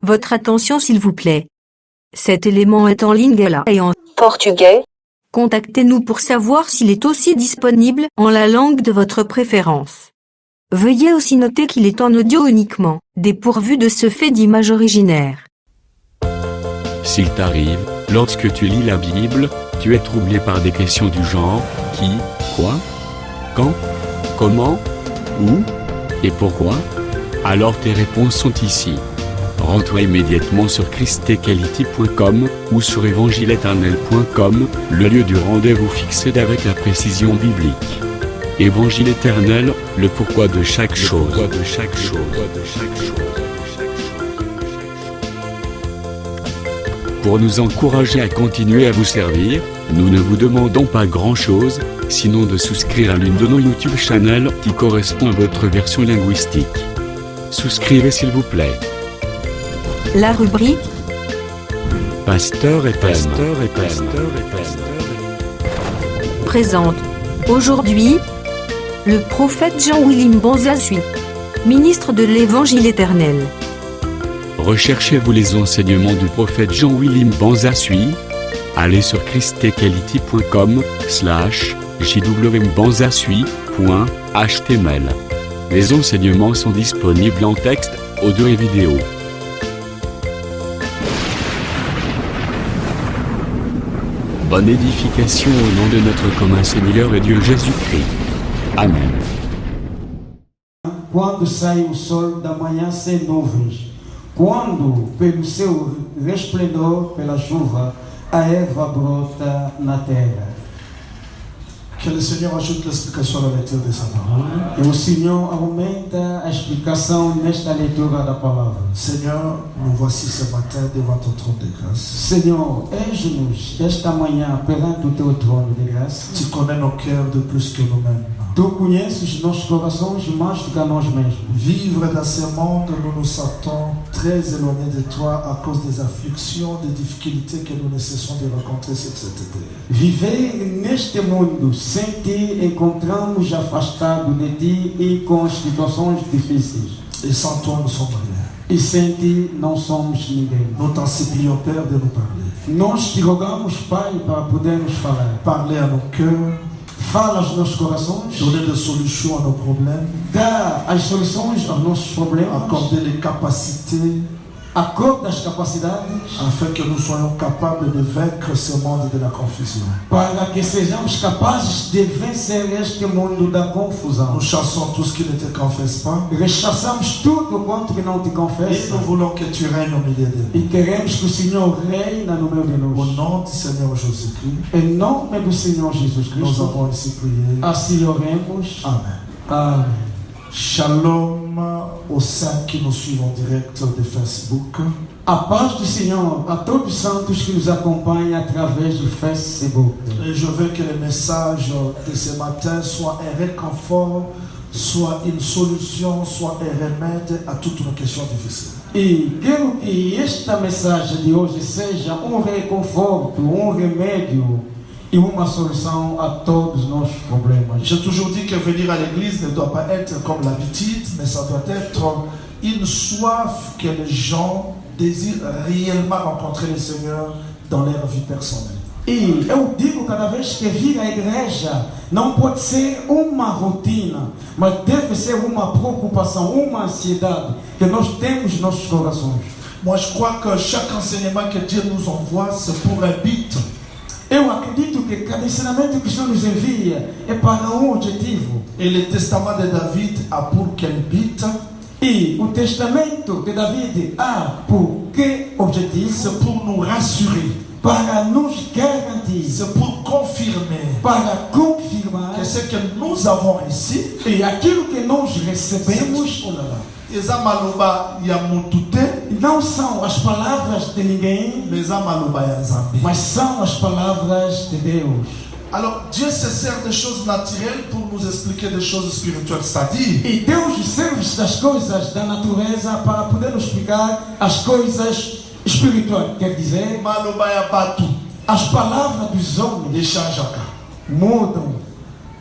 Votre attention s'il vous plaît. Cet élément est en lingala et en portugais. Contactez-nous pour savoir s'il est aussi disponible en la langue de votre préférence. Veuillez aussi noter qu'il est en audio uniquement, dépourvu de ce fait d'image originaire. S'il t'arrive, lorsque tu lis la Bible, tu es troublé par des questions du genre « qui, quoi, quand, comment, où et pourquoi ?» Alors tes réponses sont ici. Rends-toi immédiatement sur christequality.com ou sur évangile-éternel.com, le lieu du rendez-vous fixé avec la précision biblique. Évangile éternel, le pourquoi de chaque chose. Pour nous encourager à continuer à vous servir, nous ne vous demandons pas grand-chose, sinon de souscrire à l'une de nos YouTube channels qui correspond à votre version linguistique. Souscrivez s'il vous plaît. La rubrique Pasteur et thème. présente aujourd'hui le prophète Jean-William Bonzasui, ministre de l'Évangile éternel. Recherchez-vous les enseignements du prophète Jean-William Bonzasui? Allez sur christequality.com/jwbanzasui.html. Les enseignements sont disponibles en texte, audio et vidéo. Bonne édification au nom de notre commun Seigneur et Dieu Jésus-Christ. Amen. Quando sai o sol da manhã sem nuvens, quando pelo seu resplendor, pela chuva, a erva brota na terra. Que le Seigneur ajoute l'explication à la lecture de sa parole. E o Senhor aumenta a explicação nesta leitura da palavra. Seigneur, nous voici ce matin devant ton trône de grâce. Senhor, eis-nos esta manhã perante o teu trono de graça. Tu connais nos cœurs de plus que nous-mêmes. Tu conheces nossos corações mais do que a nós mesmos. Vivre dans ce monde, nous nous sentons très éloignés de toi à cause des afflictions, des difficultés que nous ne cessons de rencontrer sur cette terre. Viver neste mundo sem ti encontramos afastado de ti e com situações difíceis. Et sans toi, nous sommes rien. E sem ti não somos ninguém. Nous t'en supplions, Père, de nous parler. Nós te rogamos, Pai, para podermos falar. Parler à nos cœurs, Fala aos nossos corações, donner des solutions à nos problèmes, dá as soluções aos nossos problemas, accorder les capacités acorda as capacidades, afin que nous soyons capables de vaincre ce monde de la confusion. para que sejamos capazes de vencer este mundo da confusão. Nous chassons tout ce qui ne te confesse pas Rechaçamos tudo quanto que não te et confessa nous voulons que tu règnes au milieu de e nous. queremos que o Senhor reina no meio de Au nós. nom du Seigneur Jésus-Christ, Em nome do Senhor Jesus nous Cristo, avons ainsi prié. assim oremos. Amen. Amém. Shalom aux saints qui nous suivent en direct de Facebook. A paz do Senhor a todos os santos que nos acompanham através do Facebook. Et je veux que le message de ce matin soit un réconfort, soit une solution, soit un remède à toutes nos questions difficiles. E quero que esta mensagem de hoje seja reconforto, remédio e uma solução a todos os nossos problemas. J'ai toujours dit que venir à l'église ne doit pas être comme l'habitude, mais ça doit être une soif que les gens désirent réellement rencontrer le Seigneur dans leur vie personnelle. E eu digo cada vez que vir à igreja, não pode ser uma rotina, mas deve ser uma preocupação, uma ansiedade que nós temos nos nossos corações. Moi, je crois que chaque enseignement que Dieu nous envoie, c'est pour un but. Eu acredito que cada ensinamento que o Senhor nos envia é para um objetivo. Et le testament de David a pour quel but? E o testamento de David há por que objetivo? C'est pour nous rassurer. Para nos garantir, C'est pour confirmer para confirmar que ce que nous avons ici, e aquilo que nós recebemos oh là là, eza maloba ya mutu te, não são as palavras de ninguém, mais eza maloba ya Nzambe. mas são as palavras de Deus. Alors Dieu se sert des choses naturelles pour nous expliquer des choses spirituelles, c'est-à-dire E Deus serve das coisas da natureza para poder nos explicar as coisas espirituais. Quer dizer, maloba ya batu as palavras dos homens echangeaka. mudam.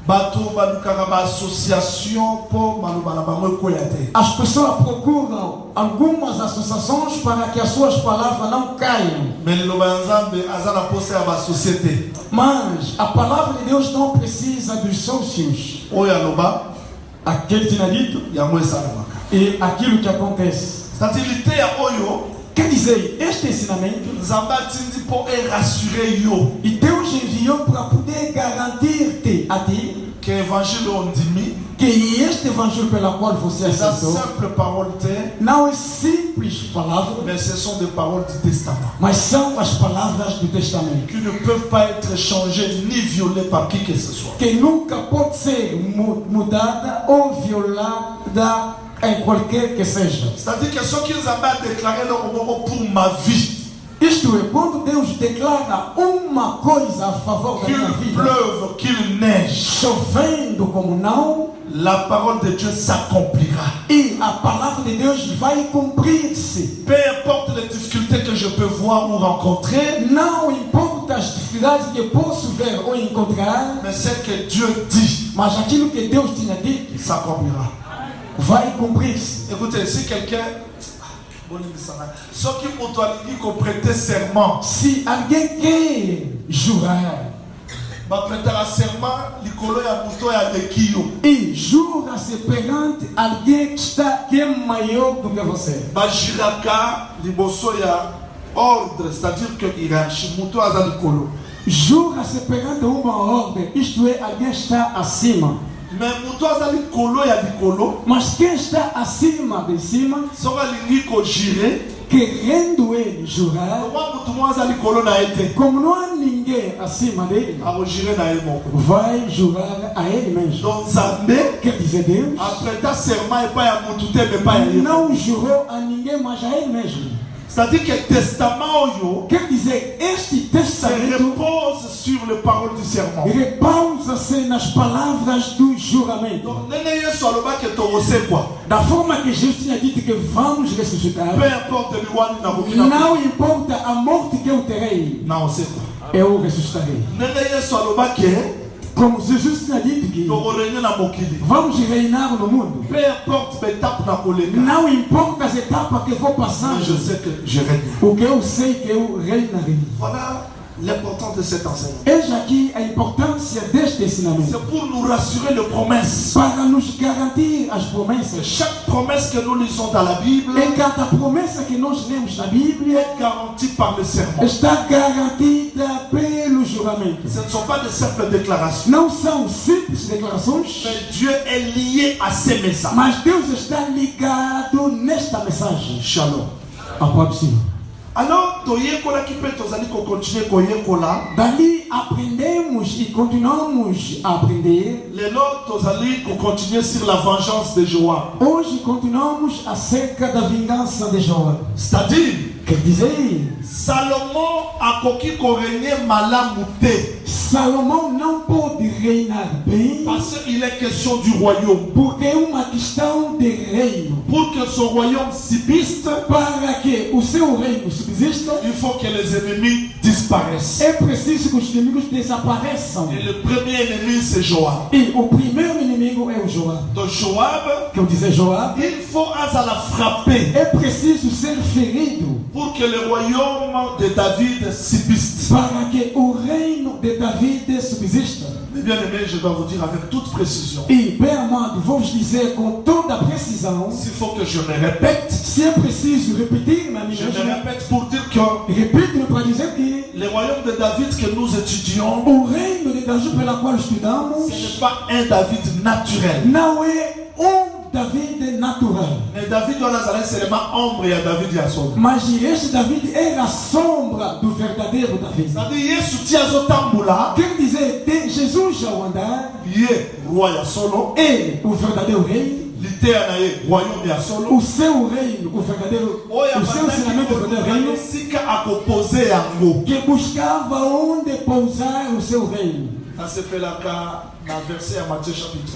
bato balukaka ba association pour maloba na bango ekoya te. As pessoas procuram algumas associações para que as suas palavras não caiam. Mais liloba ya Nzambe aza na posa ya ba société. Mas a palavra de Deus não precisa dos sócios. Oyo aloba Aquele tinha dito yango esalemaka. e aquilo que acontece. C'est-à-dire liteya oyo Quer dizer, este ensinamento, Nzambe atindi mpo erassurer yo e Deus enviou para poder garantir-te a ti que évangile ondimi que este evangelho pela qual você eza aceitou simple parole te, não é simples palavras, mais ce sont des paroles du testament mas são as palavras do Testamento, qui ne peuvent pas être changées ni violées par qui que ce soit. que nunca pode ser mudada ou violada em qualquer que seja. C'est-à-dire que ce que Nzambe a déclaré pour ma vie, Isto é, quando Deus declara uma coisa a favor da qu'il minha vida, pleuve, qu'il neige, chovendo como não, la parole de Dieu s'accomplira. e a palavra de Deus vai cumprir-se. Peu importe les difficultés que je peux voir ou rencontrer, Não importa as dificuldades que posso ver ou encontrar, mais ce que Dieu dit mas aquilo que Deus tinha dito s'accomplira. vai cumprir-se. Écoutez, si quelqu'un, ce qui pour toi dit qu'on prêtait serment, Se alguém quer jurar va prêter un serment, l'icolo ya muto ya lekio, e jura-se perante alguém que é maior do que você, va jiraka liboso ya ordre, c'est-à-dire que hiérarchie, muto aza l'icolo. jura-se perante uma ordem, isto é, alguém está acima. Mais muto aza l'icolo ya l'icolo, Mas quem está acima de cima, soka lingi ko jire, querendo ele jurar, comment mutu mo aza l'icolo na ete, como não há ninguém acima dele, a jire na ye moko. vai jurar a ele mesmo. Donc Nzambe Quer dizer, Deus a prêté serment et pas ya mutu te, mais pas ya ye. não jurou a ninguém, mas a ele mesmo. C'est-à-dire que le testament oyo Quer dizer, este se testamento repose sur les paroles du serment. repousa-se nas palavras do juramento. Donc, nene yesu alobaki tokosekwa. Da forma que Jesus tinha dito que vamos ressuscitar, Peu importe liwani na kokina. não importa a morte que eu terei, Na osekwa. eu ressuscitarei. Nene yesu alobaki Como Jesus tinha dito que tokorene na mokili. vamos reinar no mundo. Peu importe betape na koleka. Não importa as etapas que vou Mais passando, je sais que je règne. o que eu sei que eu reinarei. Voilà l'importance de cet enseignement. Eis aqui a importância deste ensinamento. C'est pour nous rassurer les promesses. Para nos garantir as promessas. Chaque promesse que nous lisons dans la Bible E cada promessa que nós lemos na Bíblia est garantie par le serment. está garantida pelo juramento. Ce ne sont pas de simples déclarations. Não são simples declarações, Mais Dieu est lié à ces messages. mas Deus está ligado nesta mensagem. Shalom. A paz do Senhor. Alors, toyekola qui peut tozali ko continuer koyekola. Dali aprendemos e continuamos a aprender. Lelo tozali ko continuer sur la vengeance de Joab. Hoje continuamos acerca da vingança de Joab. C'est-à-dire, Quer dizer, Salomon a koki ko régner malamu te. Salomão não pôde reinar bem Parce qu'il est question du royaume. porque é uma questão de reino. Pour que son royaume subsiste, Para que o seu reino subsista, il faut que les ennemis disparaissent. é preciso que os inimigos desapareçam. Et le premier ennemi, c'est Joab. E o primeiro inimigo é o Joab. Donc Joab, Que eu dizer Joab, il faut la frapper é preciso ser ferido pour que le royaume de David subsiste. para que o reino de David subsista. Mais bien aimé, je dois vous dire avec toute précision, E, bem amado, vou vos dizer com toda a precisão, s'il faut que je me répète, se é preciso repetir na minha je me vida, répète pour dire que repito para dizer que le royaume de David que nous étudions, o reino de Davi pela qual ce estudamos n'est pas un David naturel. não é David natural. Mais David doit Nazareth seulement ombre et David Yasson. Mas este David era a sombra do verdadeiro David. C'est-à-dire, Yesu Tiazotambula, Quer dizer, Jesus ao andar, Yé, roi Yasolo, ele, o verdadeiro rei, L'Éternel, royaume Yasolo, o seu reino, o verdadeiro, o seu ensinamento do verdadeiro reino, Sika a composé Yango. que buscava onde pousar o seu reino. Ça se fait là dans le verset à Matthieu chapitre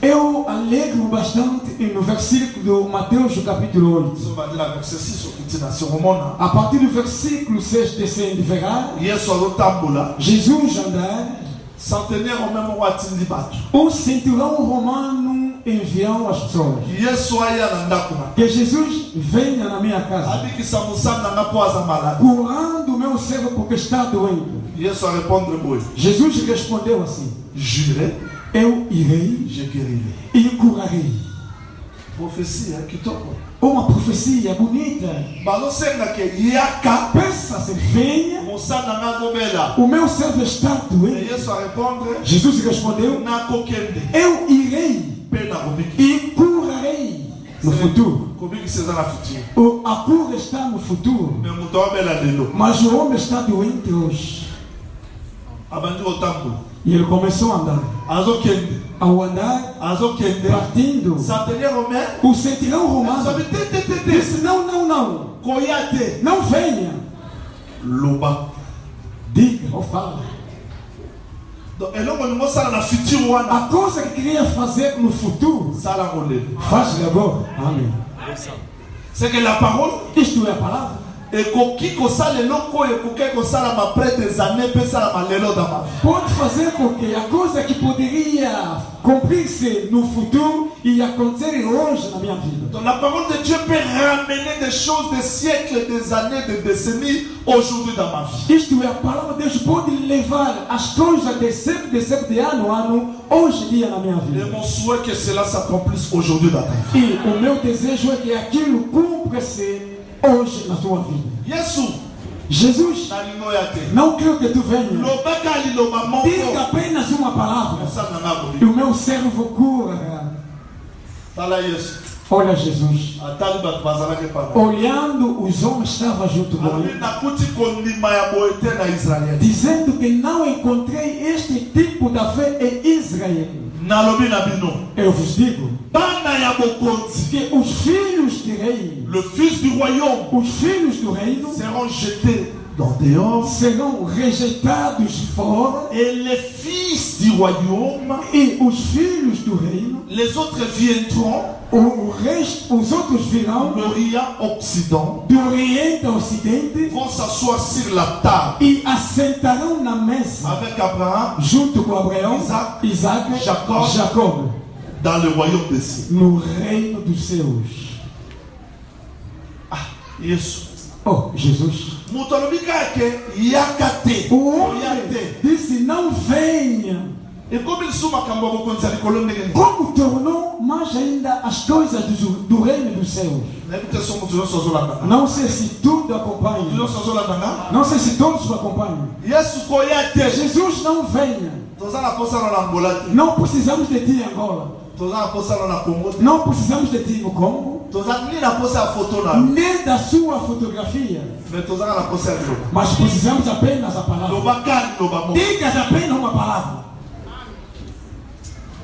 8. Eu alegro bastante no versículo de Mateus capítulo 8. On va dire le verset 6 au petit nation romana. A partir do versículo 6 descendo verá, Yesu Alotambula, Jesus andar, Centenaire romain mo atindi bato. O cinturão romano enviou as pessoas. Yesu aya na ndako na. Que Jesus venha na minha casa. Abi sa musana na po aza malade. Curando o meu servo porque está doente. Yesu a répondre boy. Jesus respondeu assim: Jurez, eu irei je guérirai. e curarei. Profecia kitoko. Uma profecia bonita. Balosenga ke yaka. Peça-se, venha. Musana na gobela. O meu servo está E doente. Yesu a répondre. Jesus respondeu: Na kokende. eu irei Pena kobiki. e curarei no futuro. Kobiki seza na futuro. A cura está no futuro. Me muto abela lelo. Mas o homem está doente hoje. Abandi otambulo. E ele começou a andar. Azokende. Ao andar, Azokende. partindo, Centenaire romain. o centurião romano Sabe te. disse: não, não, não. Koyate. Não venha. Loba. Diga ou fala. Donc elongo ningo sala na futuro wana. A coisa que queria fazer no futuro, Sala ngolelo. faz agora. Amém. C'est que la parole Isto é a palavra. ekoki kosala eloko oyo ekoki kosalama après des années mpe esalama lelo dans ma vie. Pode fazer com que a coisa que poderia cumprir-se no futuro e acontecer hoje na minha vida. Donc la parole de Dieu peut ramener des choses des siècles, des années, des décennies aujourd'hui dans ma vie. Isto é a palavra de Deus, pode levar as coisas de sempre de ano a ano, hoje em dia na minha Et vida. mon souhait que cela s'accomplisse aujourd'hui dans ta vie. E o meu desejo é que aquilo cumpra-se hoje na tua vida. Yesu, Jesus, na lino ya te. não quero que tu venha. Lobaka liloba moko. Diga apenas uma palavra Osala na e ngoli. o meu servo cura. Tala Yesu. Olha Jesus, Atali bato bazalaki pana. olhando os homens que estavam junto com Alobi ele, nakuti kondima ya boye te na Israel. dizendo que não encontrei este tipo de fé em Israel. Nalobi na bino. Eu vos digo Bana ya bokonzi. que os filhos de rei, Le fils du royaume os filhos do reino, seront jetés dans dehors. serão rejeitados fora, Et les fils du royaume, e os filhos do reino, les autres viendront os outros virão l'Orient Occident, do Oriente ao Ocidente vont s'asseoir sur la table e assentarão na mesa avec Abraham junto com Abraão, Isaac, Jacob, dans le royaume des cieux. no reino dos céus. Yesu. Oh, Jesus. Mutu alobi kaka ke yaka te. O Oya homem te. disse: não venha. Ekomi lisusu makambo ya bokonzi ya likolo ndenge nini. Como tornou mais ainda as coisas do reino dos céus. Nayebi te so mutu nyonso azolandanga. Não sei se tudo Mutu acompanha. nyonso azolandanga. Não sei se todos o acompanham. Yesu koya te. Jesus, não venha. Toza na posano na Angola te. Não precisamos de ti, Angola. Toza na posano na Congo te. Não precisamos de ti no Congo. Toza ni na posa ya foto na. Nem da sua fotografia. Mais toza na posa ya liloba. Mas precisamos apenas da palavra. Loba kani loba mo. Digas apenas uma palavra.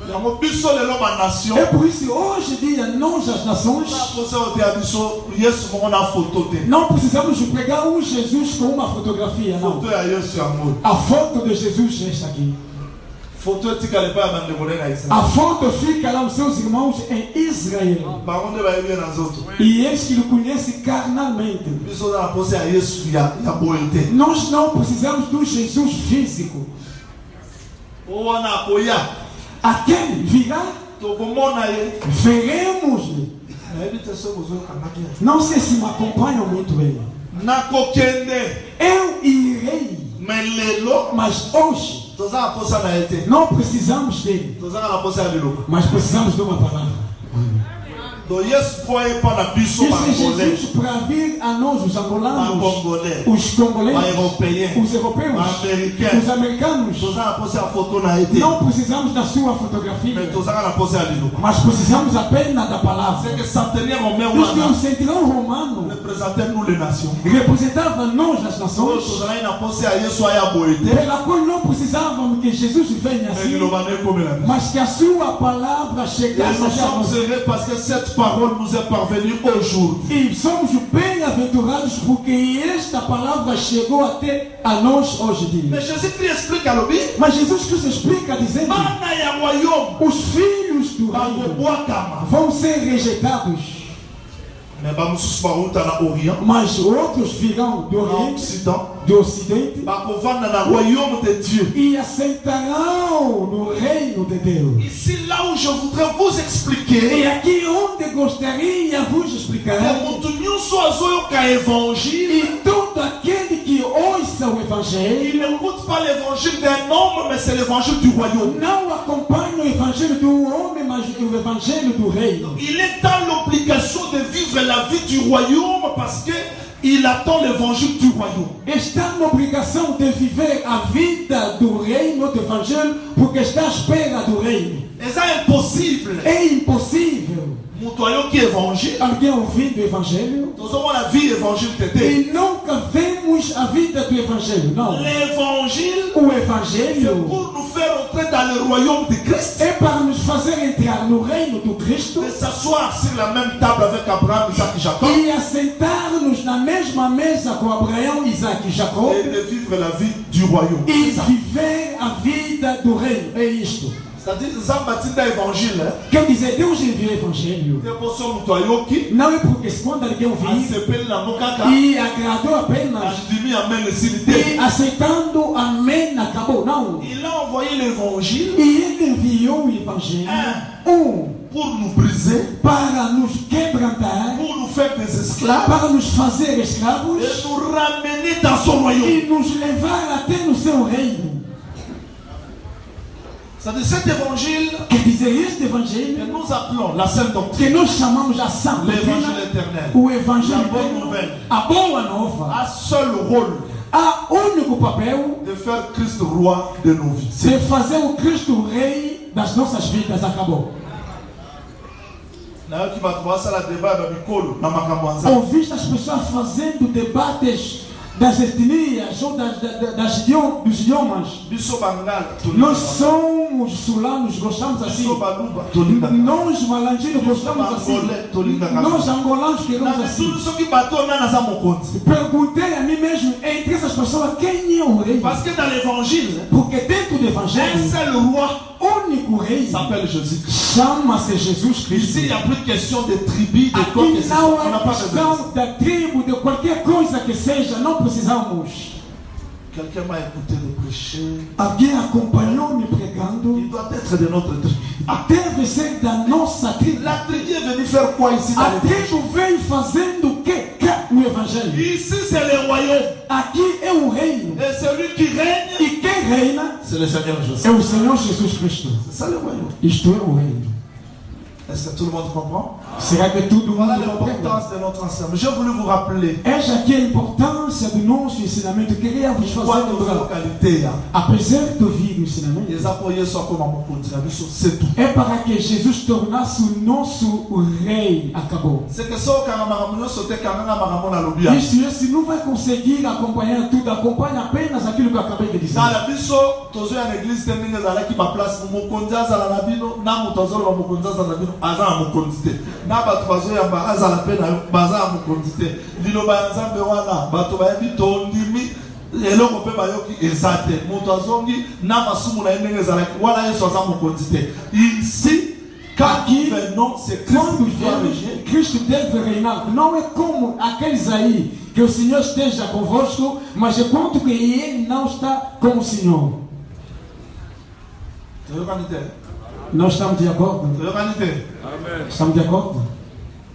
Yango biso lelo ba nation. É por isso hoje em dia nós as nações Na posa ote ya biso Yesu moko na foto te. não precisamos pregar um Jesus com uma fotografia, não. Foto ya Yesu yango. A foto de Jesus é esta aqui. Foto etikala epai ya bandeko na A Israel. foto fica lá os seus irmãos em Israel. Bango nde bayebi ye na nzoto. E eles que o conhecem carnalmente. Biso na posa ya Yesu ya boye te. Nós não precisamos do Jesus físico. O wana akoya. Aquele virá, Tokomona ye. veremos-lhe. Nayebi te so bozokangaki ye. Não sei se me acompanham muito bem. Nakokende. Eu irei, Mais lelo mas hoje toza na posa na ye te. não precisamos dele, Toza na posa ya liloba. mas precisamos de uma palavra. Donc Yesu po epa na biso Isso é bangolais. Jesus para vir a nós, os angolanos, Bangolais. os congoleses, Ba-européens. os europeus, Ba-américains. os americanos. Toza na posa ya foto na ye te. Não precisamos da sua fotografia, Mais toza na posa ya liloba. mas precisamos apenas da palavra. C'est que centenaire romain Isto é wana centurião romano, représente nous les nations. representava nós, as Oyo nações, tozalaki na posa ya Yesu aya boye te. pela qual não precisávamos que Jesus venha Mais assim, liloba na ekomela biso. mas que a sua palavra Et chegasse nous até a nós. sommes heureux parce que cette parole nous est parvenue aujourd'hui. E somos bem-aventurados porque esta palavra chegou até a nós hoje em dia. Mais Jésus-Christ explique à l'obi. Mas Jesus Cristo explica dizendo: Bana ya royaume os filhos do reino bakobwakama vão ser rejeitados Mais bamususu bauta na Orient, mas outros virão do na Oriente, Occident, do Ocidente, bakovanda na royaume de Dieu. e aceitarão no reino de Deus. Ici, là où je voudrais vous expliquer, E aqui onde gostaria vos explicar, que mutu nyonso azoyoka évangile, e todo aquele que ouça o Evangelho, il n'écoute pas l'évangile d'un homme, mais c'est l'évangile du royaume. não acompanha o Evangelho do homem, mas o Evangelho do reino. Il est dans l'obligation de vivre la vie du royaume parce que il attend l'évangile du royaume. Está na obrigação de viver a vida do reino, do Evangelho, porque está à espera do reino. Et ça est impossible. É impossível Mutu ayoki évangile, alguém ouvindo o Evangelho nous avons la vie évangile tété. e nunca vemos a vida do Evangelho. Não. L'évangile, O c'est Evangelho pour nous faire entrer dans le royaume de Christ. é para nos fazer entrar no reino do Cristo De s'asseoir sur la même table avec Abraham, Isaac et Jacob. e assentar-nos na mesma mesa com Abraão, Isaac e Jacó Et de vivre la vie du royaume. e C'est ça. viver a vida do reino. É isto. C'est-à-dire, Zambatinda évangile, Quer dizer, Deus enviou o Evangelho. depois mutu ayoki, Não é porque quando alguém ouvir asepeli na mokaka, e agradou apenas andimi amen esilité. e aceitando, amém, acabou. Não. Il a envoyé l'évangile E ele enviou o Evangelho pour nous briser, para nos quebrantar, pour nous faire des esclaves para nos fazer escravos et nous ramener dans son royaume. e nos levar até no seu reino. C'est-à-dire cet évangile Quer dizer, este que Evangelho nous appelons la sainte doctrine, que nós chamamos a Santa l'évangile Doutrina, éternel, o Evangelho La bonne eterno, nouvelle. a boa nova, a seul rôle a único papel de faire Christ roi de nos vies. de C'est fazer o Cristo rei das nossas vidas. Acabou. là qui va trouver ça la débat dans Mikolo, dans Makamwanza. Ouviste as pessoas fazendo debates das etnias ou dos idiomas. Biso Bangal, Nós somos sulanos, gostamos assim. Biso Baluba, Tolinga. Nós malandinos gostamos assim. Nós angolanos queremos Na assim. biso que bateu na za mokonzi. Perguntei a mim mesmo, entre essas pessoas, quem é o rei? Parce que dans l'évangile, Porque dentro do un Evangelho, seul roi o único rei s'appelle Jésus-Christ. chama-se Jesus Ici, Cristo. il n'y a plus de question de tribu, de quoi que Aqui ce soit. não On n'a é pas besoin de ça. questão da tribo, de qualquer coisa que seja, não precisamos. Quelqu'un m'a écouté de prêcher. Alguém acompanhou me pregando. Il doit être de notre tribu. Deve ser da nossa tribo. La tribu est venue faire quoi ici dans A l'évangile? tribo veio fazendo o que no Evangelho? Ici, c'est le royaume. Aqui é o reino. Et celui qui règne, E quem reina c'est le Seigneur Jésus. é o Senhor Jesus Cristo. C'est ça le royaume. Isto é o reino. Est-ce que tout le monde comprend? Será que tudo Voilà mundo compreende? l'importance de notre enseignement. J'ai voulu vous rappeler Eis aqui a importância do nosso ensinamento. Eu queria vos fazer pourquoi nos lembrar. localités, Apesar de ouvir o ensinamento, les appuyer soit comme à mon côté. C'est tout. é para que Jesus tornasse o nosso rei. Acabou. C'est que ça, quand on a sauté, quand on a la lobby. Isso, esse não vai conseguir acompanhar tudo. Acompanha apenas aquilo que eu acabei de dizer. Dans la biso, tous à l'église, tending à la qui ma place, mon condia à la nabino, n'a mon tozor, mon condia à la nabino, azan mon condité. N'a pas trois heures, bah, azan la peine, bazar mon condité. Lilo bazan bewana, bato bayabi, tondimi, eloko pe bayoki ezate. Mon tozongi, n'a ma sumu na endenge zalaki, wala yeso azan mon condité. Ici, quand Aqui, venons, c'est Christ quando qui doit régner. vier, Cristo deve reinar. Não é como aqueles aí que o Senhor esteja convosco, mas é quanto que ele não está com o Senhor. Nós estamos de acordo? Estamos de acordo?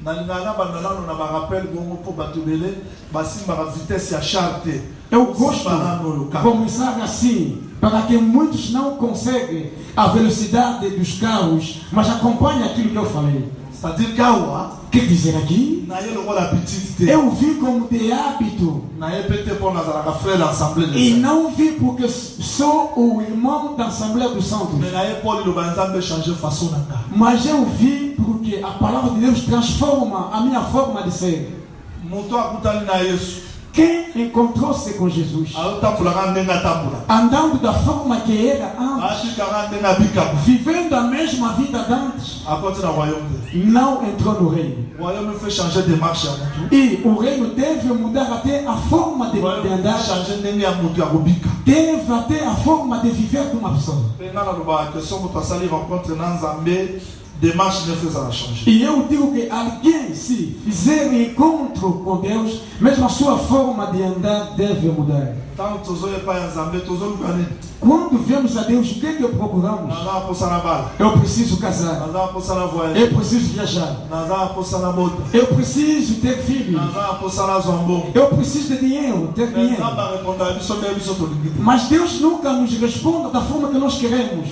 Nalingana bandalano na barapel bongo po batubele basimba ba vitesse ya charte. Eu gosto de começar assim, para que muitos não conseguem a velocidade dos carros, mas acompanhem aquilo que eu falei. C'est-à-dire kawa Quer dizer aqui, na yelo ko la petite. eu vi como de hábito Na yepete po na zala ka frère l'assemblée de e saints. não vi porque sou o irmão da Assembleia dos Santos. Mais na yepoli lo banzambe changer façon na ka. Mas eu vi porque a palavra de Deus transforma a minha forma de ser. Moto akutani na Yesu. Quem encontrou-se com Jesus, Autambula ka ndenga tambula. andando da forma que era antes, Ashi ka ndenga bika. vivendo a mesma vida d'antes, Apoti na royaume. não entrou no reino. Royaume fait changer de marche ya mutu. E o reino deve mudar até a forma de Royaume andar, fait changer ndenge ya mutu ya kobika. deve até a forma de viver de uma pessoa. Penga na loba que somo tasali rencontre na Nzambe Démarche ne fez a changer. E eu digo que alguém, se fizer um encontro com Deus, mesmo a sua forma de andar deve mudar. Tant que tu es pas en Zambé, tu es gagné. Quando viemos a Deus, o que é que procuramos? Nada pour ça na balle. Eu preciso casar. Nada pour ça na voyage. Eu preciso viajar. Nada pour ça na moto. Eu preciso ter filhos. Nada pour ça na zombo. Eu preciso de dinheiro, ter Mais dinheiro. ça va répondre à biso mais biso to limite. Mas Deus nunca nos responde da forma que nós queremos.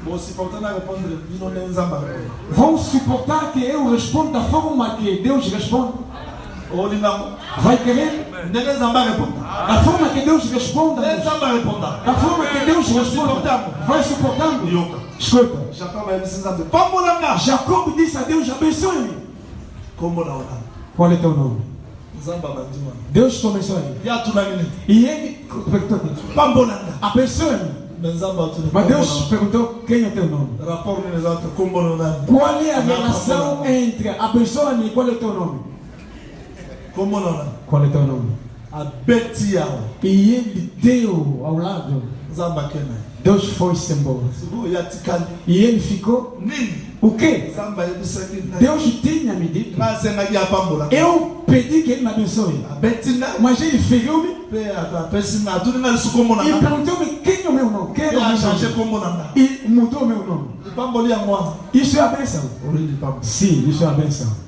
Bon, si pourtant na répondre, bino ne nzamba répondre. Vão suportar que eu responda da forma que Deus responde? O linamo. Vai querer? Ne nzamba répondre. Da forma que Deus responda? Ne nzamba répondre. Da forma que Deus responda? Vai suportando? Yoka. Escuta. Jacob vai dizer nzamba. Pambolanga. Jacob disse a Deus, abençoe-me. Como na ona. Qual é teu nome? Nzamba bandima. Deus te abençoe. Ya tunangini. E ele perguntou, Pambolanga. abençoe-me. Nzamba tu. Mas Deus perguntou, quem é teu nome? Rapport ne nzamba como na ona. Qual é a relação entre abençoe-me e qual é o teu nome? Como na ona. Qual é teu nome? A beti yao. E ele deu ao lado. Nzamba kena. Deus foi-se embora. Sibu ya tikali. E ele ficou. Nini. O quê? Nzamba yebisaki. Deus tinha me dito. Na senga ya pambolanga. Eu pedi que ele me abençoe. A beti na. Mas ele feriu-me Pe a pesina tu na su como na. e perguntou-me quem é o meu nome. Quem é o Ela meu changer nome? como na. E mudou meu nome. Pamboli ya mwa. Isso é a bênção. Ori di pambo. Sim, isso é a bênção.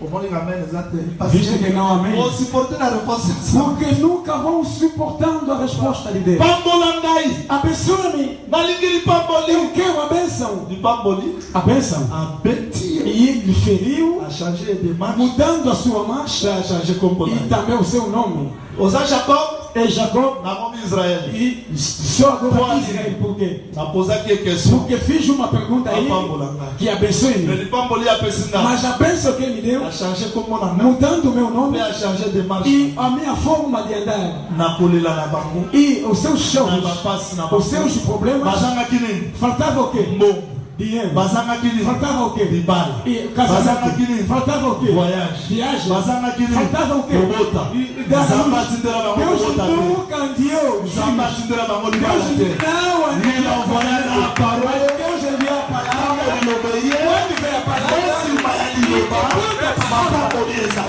O moni ngamen exato. Visto que não amém. O se porter na resposta. Porque nunca vão suportando a resposta de Deus. Pambolangai. Abençoa-me. Malingiri pamboli. Eu quero a bênção. Di pamboli. A bênção. A beti. E ele feriu, A changer de marche. mudando a sua marcha A changer como e também o seu nome. Osa Jacob. É Jacob. Na mão de Israel. E só agora Israel. Por quê? Na posa que questão. Porque fiz uma pergunta A aí pambolangai. que abençoe-me. Ele pamboli a pesina. Mas a bênção que ele deu, A changer como na. mudando o meu nome A changer de marche. e a minha forma de andar Na colela na bangu. e os seus Na shows, bapasi na os seus problemas, Bazanga kini. faltava o quê? Mbongo. Dinheiro. Bazanga kini. Faltava o quê? De bala. E Bazanga casamento. kini. Faltava o quê? Voyage. Viagem. Bazanga kini. Faltava o quê? Robota. E Zamba tindera bango Deus robota. nunca enviou. Zamba tindera bango Deus libala te. não Nila enviou. voyage na parole. Deus enviou a palavra. Quando veio a palavra,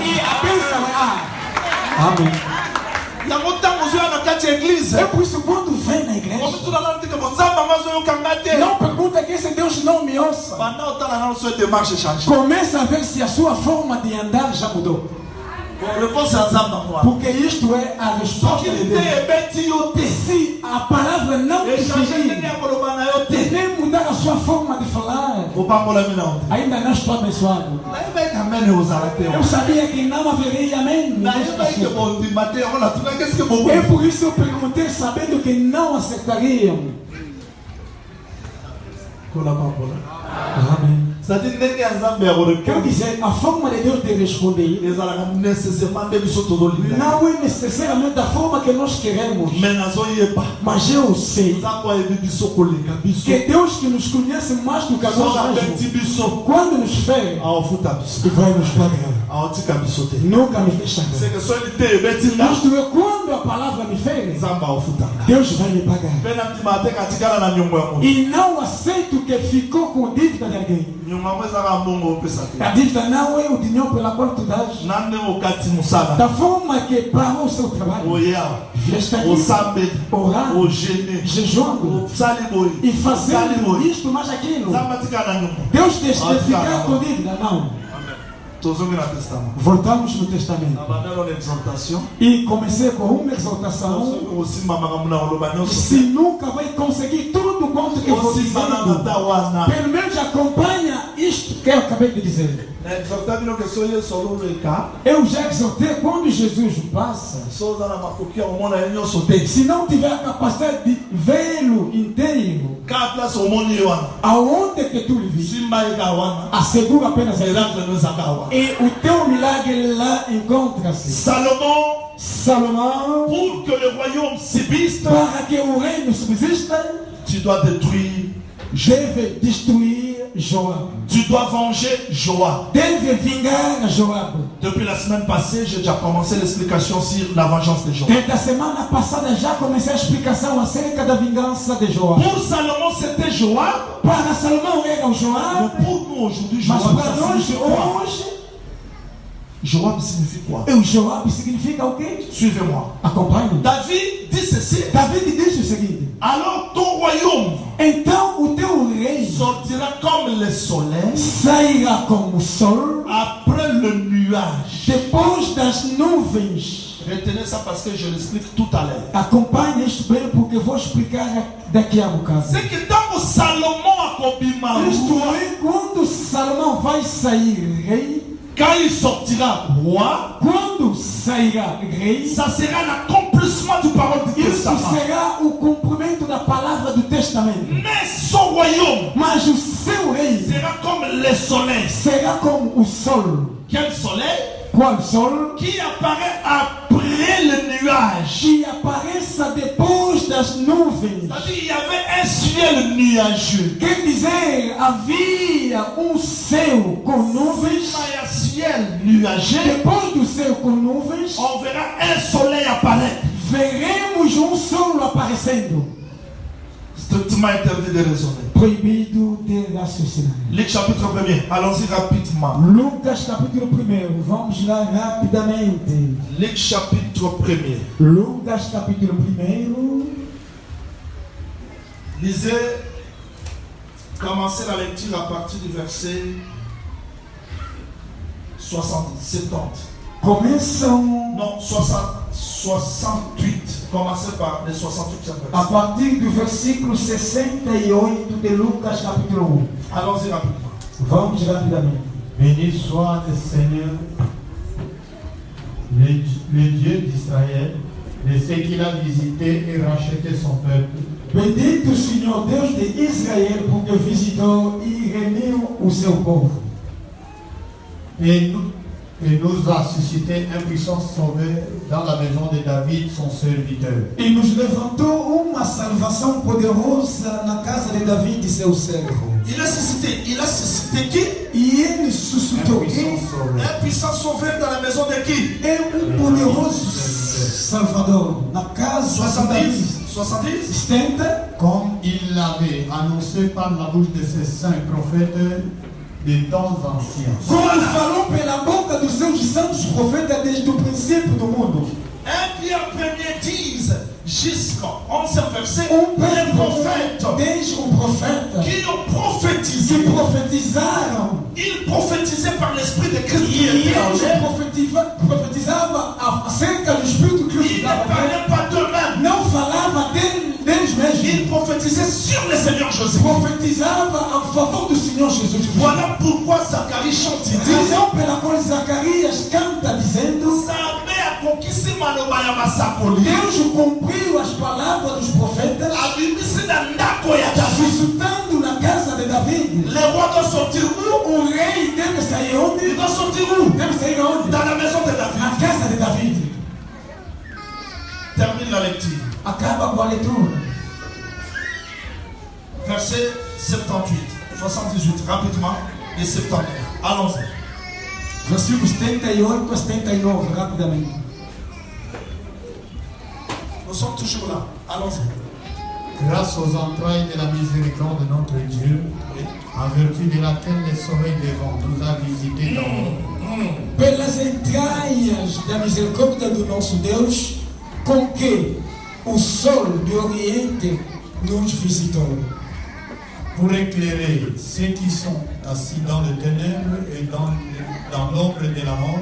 e a bênção é Amém. Yango tango zoya na kati ya église. É por isso quando vem na igreja, Omi tuna nana tika bonzamba mazo yo kangate. não pergunta que esse Deus não me ouça. Banda otala na sua démarche changer. Começa a ver se a sua forma de andar já mudou. Réponse à nzamba moi. Porque isto é a resposta de Deus. Beti yo te. Se a palavra não te Changer ferir, nini ya koloba na yo te. nem mudar a sua forma de falar, Opambola mina ote. ainda não estou abençoado. Na yeba ikamene ozala te. Eu sabia que não haveria amém. Na yeba ike bondi mate yango na tuna qu'est-ce que bobo. É por isso eu perguntei, sabendo que não acertariam. Kola pambola. Amém. C'est-à-dire ndenge ya nzambe ya Quero korepondre. dizer, a forma de Deus te responder ezalaka nécessairement nde biso tozolinga não é necessariamente da forma que nós queremos, me nazoyeba mas eu sei nzambe ayebi biso koleka biso que Deus que nos conhece mais do que a soki nós abeti mesmos, biso quando nos fere, aofuta biso vai nos pagar. aotika biso te Nunca nos deixa. seke soki te ebeti nga Isto é, quando a palavra me fere, nzambe aofuta nga Deus vai me pagar. mpe na ndima te katikala na nyongo ya moto E não aceito que ficou com dívida de alguém. nyongo yango ezaka mbongo opesa te A dívida não é o dinheiro pela qual tu dás. na ndenge okati mosala Da forma que parou o seu trabalho, oya está aqui osambeli orando, ogene jejuando osali boye e osali fazendo boye isto mais aquilo. nzambe atikala na nyongo Deus deixa de ficar com dívida, não. tozongi na testament Voltamos no Testamento. na bandalo na exhortation E comecei com uma exortação. soki osimba makambo na koloba nyonso Se nunca vai conseguir tudo quanto que eu vou osimba na dizendo, ngata wana pelo menos acompanha isto que eu acabei de dizer. na exhorta bino ke so yesu ololeka Eu já exortei quando Jesus passa. so oza na makoki ya komona ye nyonso te Se não tiver a capacidade de vê-lo inteiro, ka place omoni ye wana aonde que tu lhe viste, simba ye ka wana assegura apenas a miracle no ezaka wana e o teu milagre lá encontra-se. Salomon Salomão, pour que le royaume subsiste para que o reino subsista, tu dois détruire deve destruir Joab. Tu dois venger Joab. Deve vingar Joab. Depuis la semaine passée, j'ai déjà commencé l'explication sur la vengeance de Joab. Desde a semana passada já comecei a explicação acerca da vingança de Joab. Pour Salomon, c'était Joab. Para Salomão era o Joab, Mais pour nous aujourd'hui, mas Joab, para ça nós signifie quoi? hoje, Joab signifie quoi? o Joab significa o quê? Suivez-moi. Acompanhe. David dit ceci. David diz o seguinte: Alors ton royaume então o teu rei sortira comme le soleil sairá como o sol après le nuage. depois das nuvens. Retenez ça parce que je l'explique tout à l'heure. Acompanhe isto bem porque vou explicar daqui a bocado. C'est que tant que Salomon a combimé, Isto é, quando Salomão vai sair rei, quand il sortira roi, quando sairá rei, ça sera l'accomplissement du parole du isso testament. será o cumprimento da palavra do testamento. Mais son royaume Mas o seu rei sera comme le soleil. será como o sol. Quel soleil? Qual sol? Qui apparaît après le nuage. Que apareça depois das nuvens. C'est-à-dire il y avait un ciel nuageux. Quer dizer, havia céu com nuvens. Il y a un ciel nuageux. Depois do céu com nuvens, On verra un soleil apparaître. veremos sol aparecendo. Strictement interdit de raisonner. Proibido de raciocinar. Luc chapitre 1er. Allons-y rapidement. Lucas capítulo 1. Vamos lá rapidamente. Luc chapitre 1er. Lucas capítulo 1. Lisez, commencez la lecture à partir du verset 70. Começam Non, 68. Commencez par les 68e a verset. partir do versículo 68 de Lucas capítulo 1. Allons-y rapidement. Vamos rapidamente. Béni soit le Seigneur, le Dieu d'Israël, de ce qu'il a visité et racheté son peuple. Bendito o Senhor Deus de Israel, porque visitou e remiu o seu povo. Et nous a suscité un puissant sauveur dans la maison de David, son serviteur. E nos levantou uma salvação poderosa na casa de Davi, seu servo. Il a suscité qui? E ele Un suscitou puissant sauveur. Un puissant sauveur dans la maison de qui? é poderoso Salvador na casa de Davi. 70? 70, Comme il l'avait annoncé par la bouche de ses saints prophètes de temps anciens. como ele falou pela boca dos seus santos profetas desde o princípio do mundo. 1 Pierre 1er 10 jusqu'au 11e verset. Um Les prophètes desde o profeta qui ont prophétisé. que profetizaram. Ils prophétisaient par l'esprit de Christ qui E était en eles eux. profetizavam acerca do Espírito Ils Cristo. ne parlaient pas d'eux-mêmes. Não falava deles mesmos. Ils prophétisaient sur le Seigneur Jésus. Profetizava a favor do Senhor Jesus Cristo. Voilà pourquoi Zacharie chante. Il dit, Razão pela qual Zacarias canta dizendo: Nzambe akokisi maloba ya basakoli. Deus cumpriu as palavras dos profetas, Abimisi na ndako ya David. suscitando na casa de Davi. Le roi doit sortir où? O rei deve sair Il onde? doit sortir où? Deve sair onde? Dans la maison de David. Na casa de Davi. Termine la lecture. Acaba com a leitura. Verset 78, 78, rapidement, et 79. Allons-y. Versículos 78 a 79, rapidamente. Nous sommes toujours là. Allons-y. Grâce aux entrailles de la miséricorde de notre Dieu, en vertu de laquelle le soleil des vents nous a visités dans Pelas entranhas da misericórdia do nosso Deus, com que o sol do Oriente nos visitou, pour éclairer ceux qui sont assis dans les ténèbres et dans l'ombre de la mort,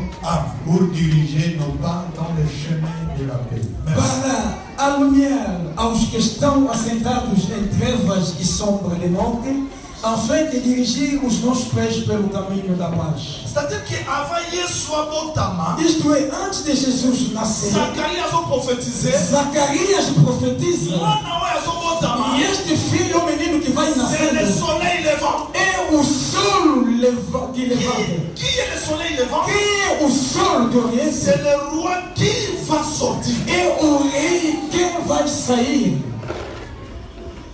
pour diriger nos pas dans le chemin de la paix. Merci. para alumiar aos que estão assentados em trevas e sombra de morte, a fim de dirigir os nossos pés pelo caminho da paz. C'est-à-dire qu'avant Yeshua Botama, Isto é, antes de Jesus nascer, Zacharie a prophétisé. Zacarias profetiza, e este filho, o menino que vai C'est le nascer, soleil levant. é o sol que levanta. Qui est le soleil levant? Que é o sol do Oriente? C'est le roi qui va sortir. É o rei que vai sair.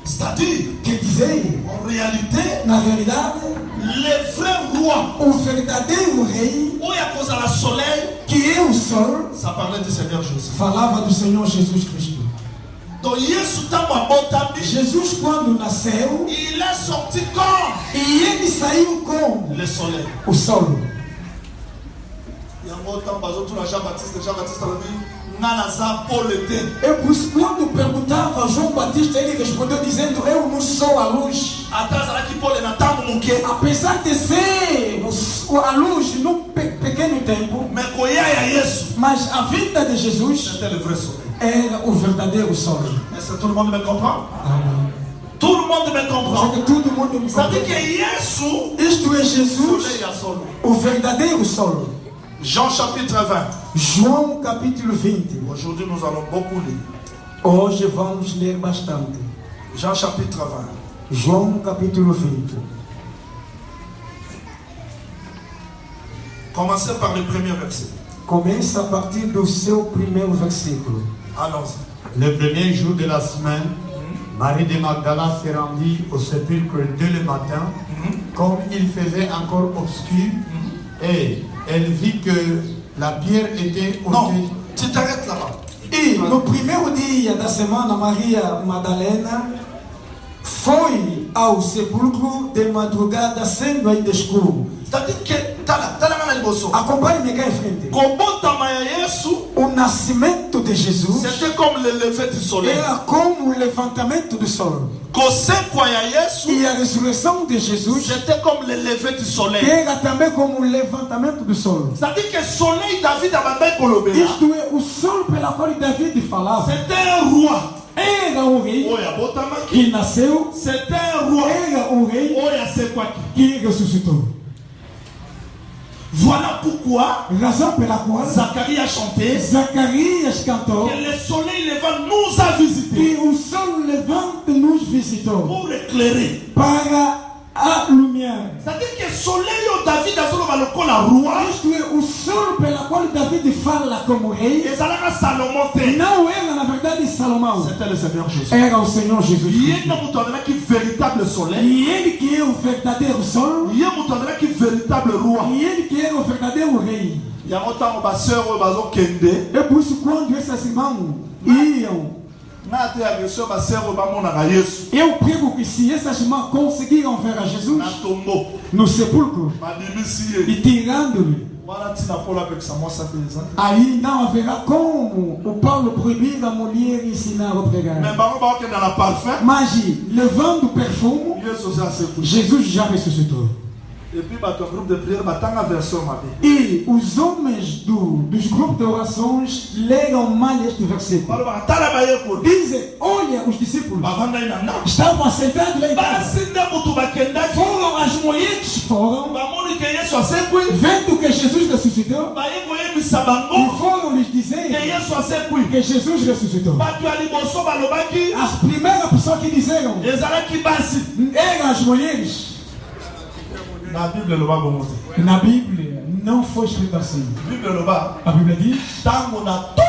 C'est-à-dire, Quer dizer, en réalité, na realidade, les vrais rois, o verdadeiro rei, où il y a cause à la soleil, que é o sol, ça parlait du Seigneur Jésus. falava do Senhor Jesus Cristo. Donc, Yesu tamo abotami, Jesus, quando nasceu, il est sorti comme e ele saiu como le soleil. o sol. Il y a un temps, par exemple, Jean-Baptiste a dit, Nanaza Paul était. É por isso que quando perguntava a João Batista, ele respondeu dizendo: eu não sou a luz. Atrás, là, qui Paul est dans le temps, Apesar de ser a luz num pequeno tempo, mais quand il y a Yesu, mas a vinda de Jesus c'était le vrai soleil. era o verdadeiro sol. Est-ce que tout le monde me comprend? Amém. Tout le monde me comprend. Só que todo mundo me Ça dit compreende. que Yesu, Isto é Jesus, soleil à sol. o verdadeiro sol. Jean chapitre 20. João capítulo 20. Aujourd'hui, nous allons beaucoup lire. Hoje vamos ler bastante. Jean chapitre 20. João capítulo 20. Commencez par le premier verset. Começa a partir do seu primeiro versículo. Allons-y. Le premier jour de la semaine, Marie de Magdala se rendit au sépulcre dès le matin, comme il faisait encore obscur, et elle vit que la pierre était Non, ôtée. tu t'arrêtes là-bas. E no primeiro dia da semana, Maria Madalena foi ao sepulcro de madrugada, sendo ainda escuro. C'est-à-dire que, t'as la main bosso. Acompanhe-me cá em frente. O nascimento de Jesus C'était comme le lever du soleil. era como o levantamento do sol. E a ressurreição de Jesus C'était comme le lever du soleil. era também como o levantamento do sol. C'est-à-dire que le soleil, David a bandé Kolobela. Isto é o sol pela qual David falava. C'était un roi. Era o rei Oya Botamaki. que nasceu, C'était un roi. era o rei Oya Sekwaki. que ressuscitou. Voilà pourquoi Razão pela qual Zacharie a chanté Zacarias cantou que le soleil levant nous a visité que o sol levante nos visitou pour éclairer. para a lumière. C'est-à-dire que le soleil au David a solo baloko la roi. Isto é o sol pela qual David fala como rei. Et ça l'a Salomon te. Não era na verdade Salomão, C'était le Seigneur Jésus. era o Senhor Jesus Il y Cristo. a un mouton qui est véritable soleil. E ele que é o verdadeiro sol, Il y a un mouton qui est véritable roi. e ele que é o verdadeiro rei. Il y a un mouton ma sœur bazo kende. É por isso quando esses irmãos iam, Na te a sœur ma sœur ba mona ga Yesu. eu prego que se essas irmãs conseguiram ver a Jesus Na tombo. no sepulcro Ma bimisi. e tirando-lhe, Voilà tina Paul avec sa moça paysan. aí não haverá como o Paulo proibir a mulher ensinar a pregar. Mais bango ba que dans la parfum. Mas levando o perfume, Yesu ça c'est pour. Jesus já ressuscitou. Et puis bah ton groupe de prière bah tanga version ma vie. E os homens dos grupos de orações leram mal este versículo. Bah bah tala ba yeko. Dizem, olha, os discípulos Bah vanda ina na. estavam assentados lá em Bah casa. sinda mutu ba kenda. Foram as mulheres foram, Bah moni que Yesu asekui. vendo que Jesus ressuscitou, Bah yeko yebi e sabango. foram lhes Que dizer Yesu asekui. que Jesus ressuscitou. Bah tu ali bosso ba lobaki. As primeiras pessoas que disseram Ezalaki basi. eram as mulheres. Na Bible loba bomote. Na Bíblia não foi escrito assim. Bible loba. A Bíblia diz: Tango na tombo.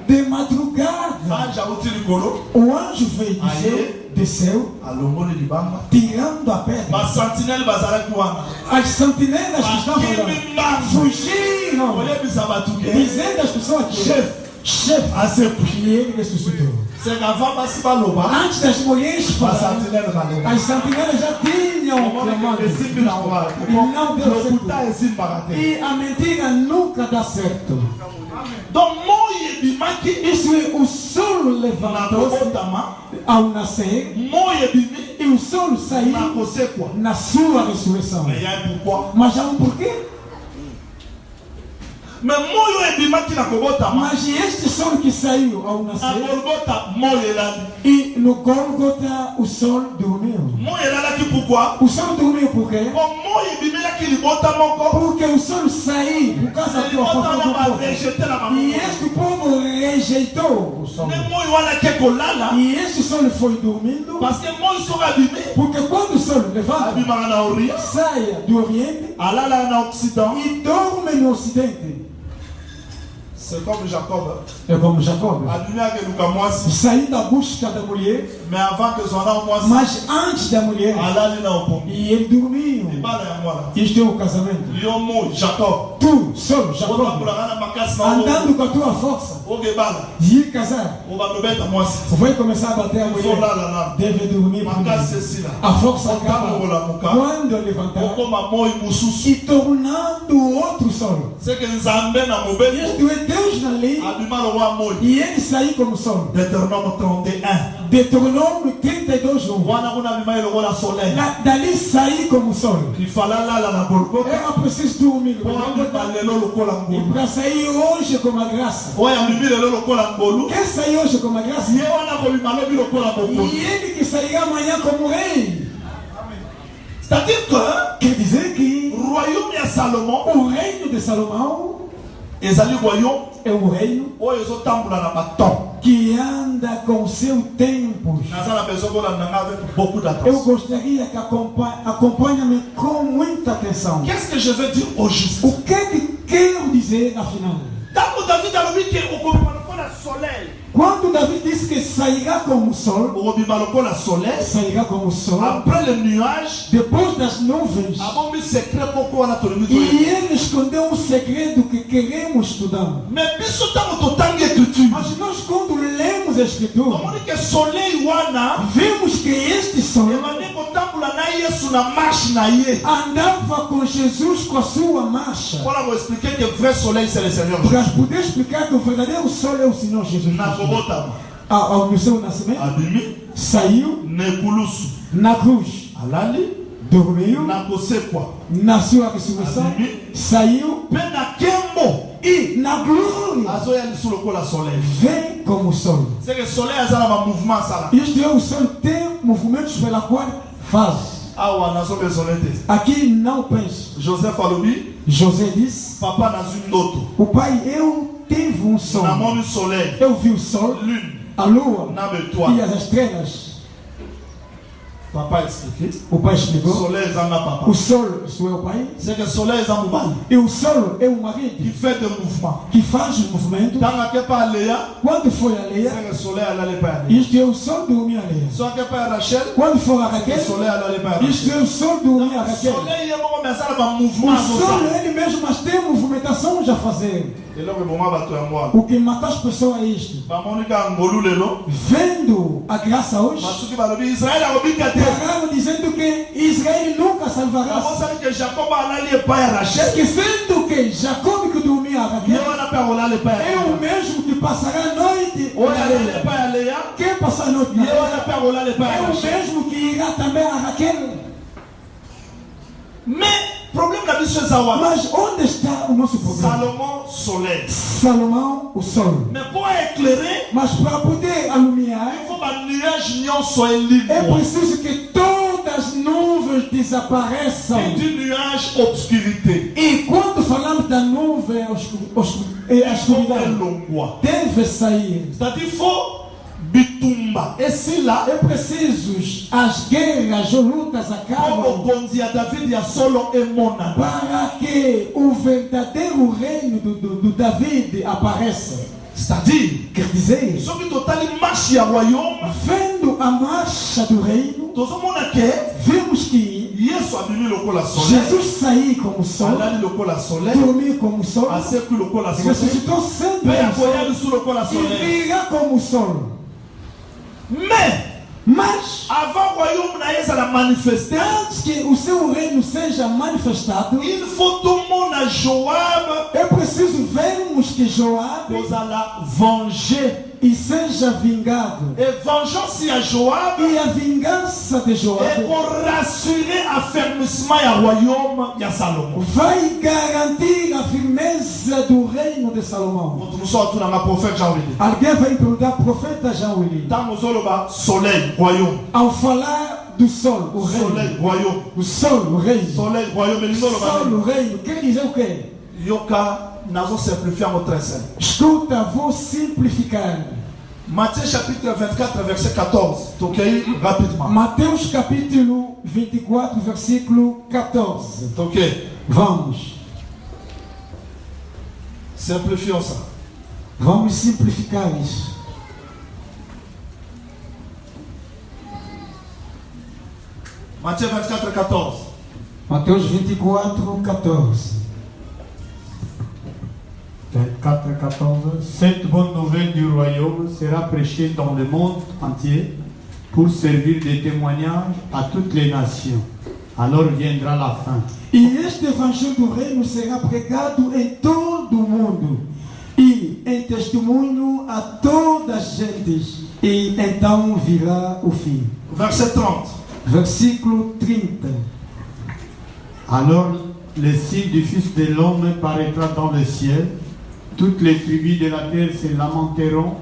de madrugada, Anja uti likolo. o anjo veio do céu, desceu, Alongoli libanga. tirando a pedra. Ba sentinelle bazalaki wana. As sentinelas que estavam lá Bakimimba. fugiram, Oyebi sabatuke. dizendo às pessoas que chefe, e ele ressuscitou. C'est qu'avant basi ba loba. Antes das mulheres Ba falarem, sentinelle ba loba. as sentinelas já tinham clamado. Esimbi na wa. E não deu Lokuta certo. esimbi bagate. E a mentira nunca dá certo. Donc moi yebimaki. Isso é, o sol Na levantou-se kobotama. ao nascer Moi yebimi. e o sol Na saiu kosekwa. na sua ressurreição. Mais y a pourquoi? Mas há um porquê? Mais moi yo yebimaki na kobotama. Mas este sol que saiu ao Na nascer Golgotha, moi yelali. e no Gólgota o sol dormiu. Moi yelalaki pourquoi? O sol dormiu por quê? Comme moi yebimelaki libota moko. Porque o sol saiu por causa da Libota falta do mo ba povo. rejeter na E mama. este povo rejeitou o sol. Mais moi wana ke kolala. E este sol foi dormindo. Parce que moi soka bimé. Porque quando o sol levanta, Abimaka na Orient. sai do Oriente Alala na Occident. e dorme no Ocidente. C'est comme Jacob. É como Jacob. Allumé avec Lucas Moissi. Sair da busca da mulher, Mais avant que son âme Moissi. mas antes da mulher, Allah n'a pas. e ele dormiu. Il parle à moi là. Isto é o casamento. Yomo Jacob. Tu, só On Jacob, va ma casse na andando com a tua força, o Gebala. e ir casar, On va le mettre à Moissi. vai começar a bater a Il faut là mulher. là. Deve dormir Ma casse c'est là. a força On acaba t'a la muka. quando levantar Como amor e mususu. e tornando outro sol. C'est que Nzambe na mobile. Isto é Deus na lei Abima le roi Moïse. e ele sair como sol. Deutéronome 31. Deuteronômio 32, Wana kuna abima le roi la soleil. dali sair como sol. Il fallait là na Golgotha. Eu preciso dormir. On a parlé le kola E ngolu. para sair hoje com a graça. Oya mimi le kola ngolu. Quer sair hoje com a graça? Ye wana ko bima le kola ngolu. E ele que sairá amanhã como rei. C'est-à-dire que Quer dizer que royaume ya Salomon o reino de Salomão ezali royaume é o reino oyo ezotambula na baton. que anda com seu tempo. Naza na besoin kolandanga avec beaucoup Eu d'attention. gostaria que acompanhe-me com muita atenção. Qu'est-ce que je veux dire au juste? O que quero dizer afinal? Tanto David alobi ke okobima lokola soleil. Quando Davi disse que sairá como o sol, Okobima lokola soleil. sairá como o sol, Après le nuage, depois das nuvens. abombi secret poko wana tolingi E toyebi. ele escondeu um segredo que queremos estudar. Mais biso tango totangi écriture. Mas nós, quando lemos a Escritura, Tomoni ke soleil wana vemos que este sol ebandi kotambola na Yesu na marche na ye. andava com Jesus com a sua marcha. Mpona koexplike que vrai soleil c'est le Seigneur. Para poder explicar que o verdadeiro sol é o Senhor Jesus. Na kobotama No seu nascimento, abimi saiu nekulusu na cruz, alali dormiu na kosekwa na sua ressurreição, saiu mpe na nkembo e na glória azoya lisu lokola soleil. vem como o sol. C'est que soleil aza na bamouvement asala. Isto é, o sol tem movimentos pela qual faz. Awa nazobesola te. Aqui não penso. Joseph alobi José disse: papa nazwi ndoto o pai, eu tive um sonho. namoni soleil Eu vi o sol, lune a lua na e betoile. as estrelas. Papa expliqué O pai explicou. soleil eza na papa. O sol é o pai C'est que soleil eza mobali e o sol é o qui marido fait de mouvement. que faz o movimento. Ntango akepa aleya Quando foi a Leia, c'est que soleil alali pa ya Leya. isto é o sol dormir a Leia. So akepa ya Rachel Quando for a c'est que Raquel, soleil alali pa ya isto Rachel. é o sol dormir a Raquel. Soleil ye moko me asala ba O mouvement sol azosala. ele mesmo, mas tem movimentações a fazer. eloko eboma bato ya mwana O que mata as pessoas é isto. bamoni ka ngolu lelo Vendo a graça hoje, basuki balobi Israel akobika te. pararam dizendo que Israel nunca salvará. Abosali que Jacob alali epai ya Rachel. Esquecendo que Jacob que dormia a Ye Raquel wana mpe akolala epai é ya o Leya. mesmo que passará a noite Oyo na alali Leia. epai ya Leya. Quem passa a noite na Ye wana Leia mpe akolala epai é ya o Rachel. mesmo que irá também a Raquel. Mais problème na biso eza wana. Mas onde está o nosso problema? Salomon soleil. Salomão, o sol. Mais pour éclairer, Mas para poder alumiar, il faut ba nuage nyonso elimwa. é preciso que todas as nuvens Et desapareçam. du nuage obscurité. E quando falamos da nuvem e a Il faut escuridão, elongwa. deve sair. C'est-à-dire faut bitumba. Et si là, É preciso as guerras ou lutas comme acabam okonzi ya David ya solo emonana. para que o verdadeiro reino do David apareça. C'est-à-dire, Quer dizer, soki totali marche ya royaume, vendo a marcha do reino, tozomona ke vemos que Yesu abimi lokola soleil, Jesus saiu como sol, alali lokola soleil, dormiu como sol, asekwi lokola soleil, ressuscitou sendo mpe o akoya sol lisu lokola e soleil. virá como sol. Mais, Mas, avant royaume na ye ezala manifeste, antes que o seu reino seja manifestado, il faut tomona Joab é preciso vermos que Joab kozala venger. e seja vingado. Et vengeance ya Joab E a vingança de Joab ekorassurer affermissement ya royaume ya Salomon. vai garantir a firmeza do reino de Salomão. Moto mosusu atunanga prophète Jean Willy. Alguém vai perguntar ao profeta Jean Willy. Ntango ozoloba soleil royaume, Ao falar do sol, o reino. soleil royaume, O sol, o reino. soleil royaume, elingi oloba Sol, nini? o reino. Quer dizer o quê? Yoka nazo simplifier yango très simple. Escuta, vou simplificar. Matthieu chapitre 24 verset 14. Tokei rapidement. Mateus capítulo 24, versículo 14. Tokei. Vamos. Simplifions ça. Vamos simplificar isso. Matthieu 24, 14. Mateus 24, 14. 24, 14. Cette bonne nouvelle du royaume sera prêchée dans le monde entier pour servir de témoignage à toutes les nations. Alors viendra la fin. E este evangelho do reino será pregado em todo o mundo e em testemunho a todas as gentes, e então virá o fim. Verset 30. Versículo 30. Alors le signe du Fils de l'homme paraîtra dans le ciel. Toutes les tribus de la terre se lamenteront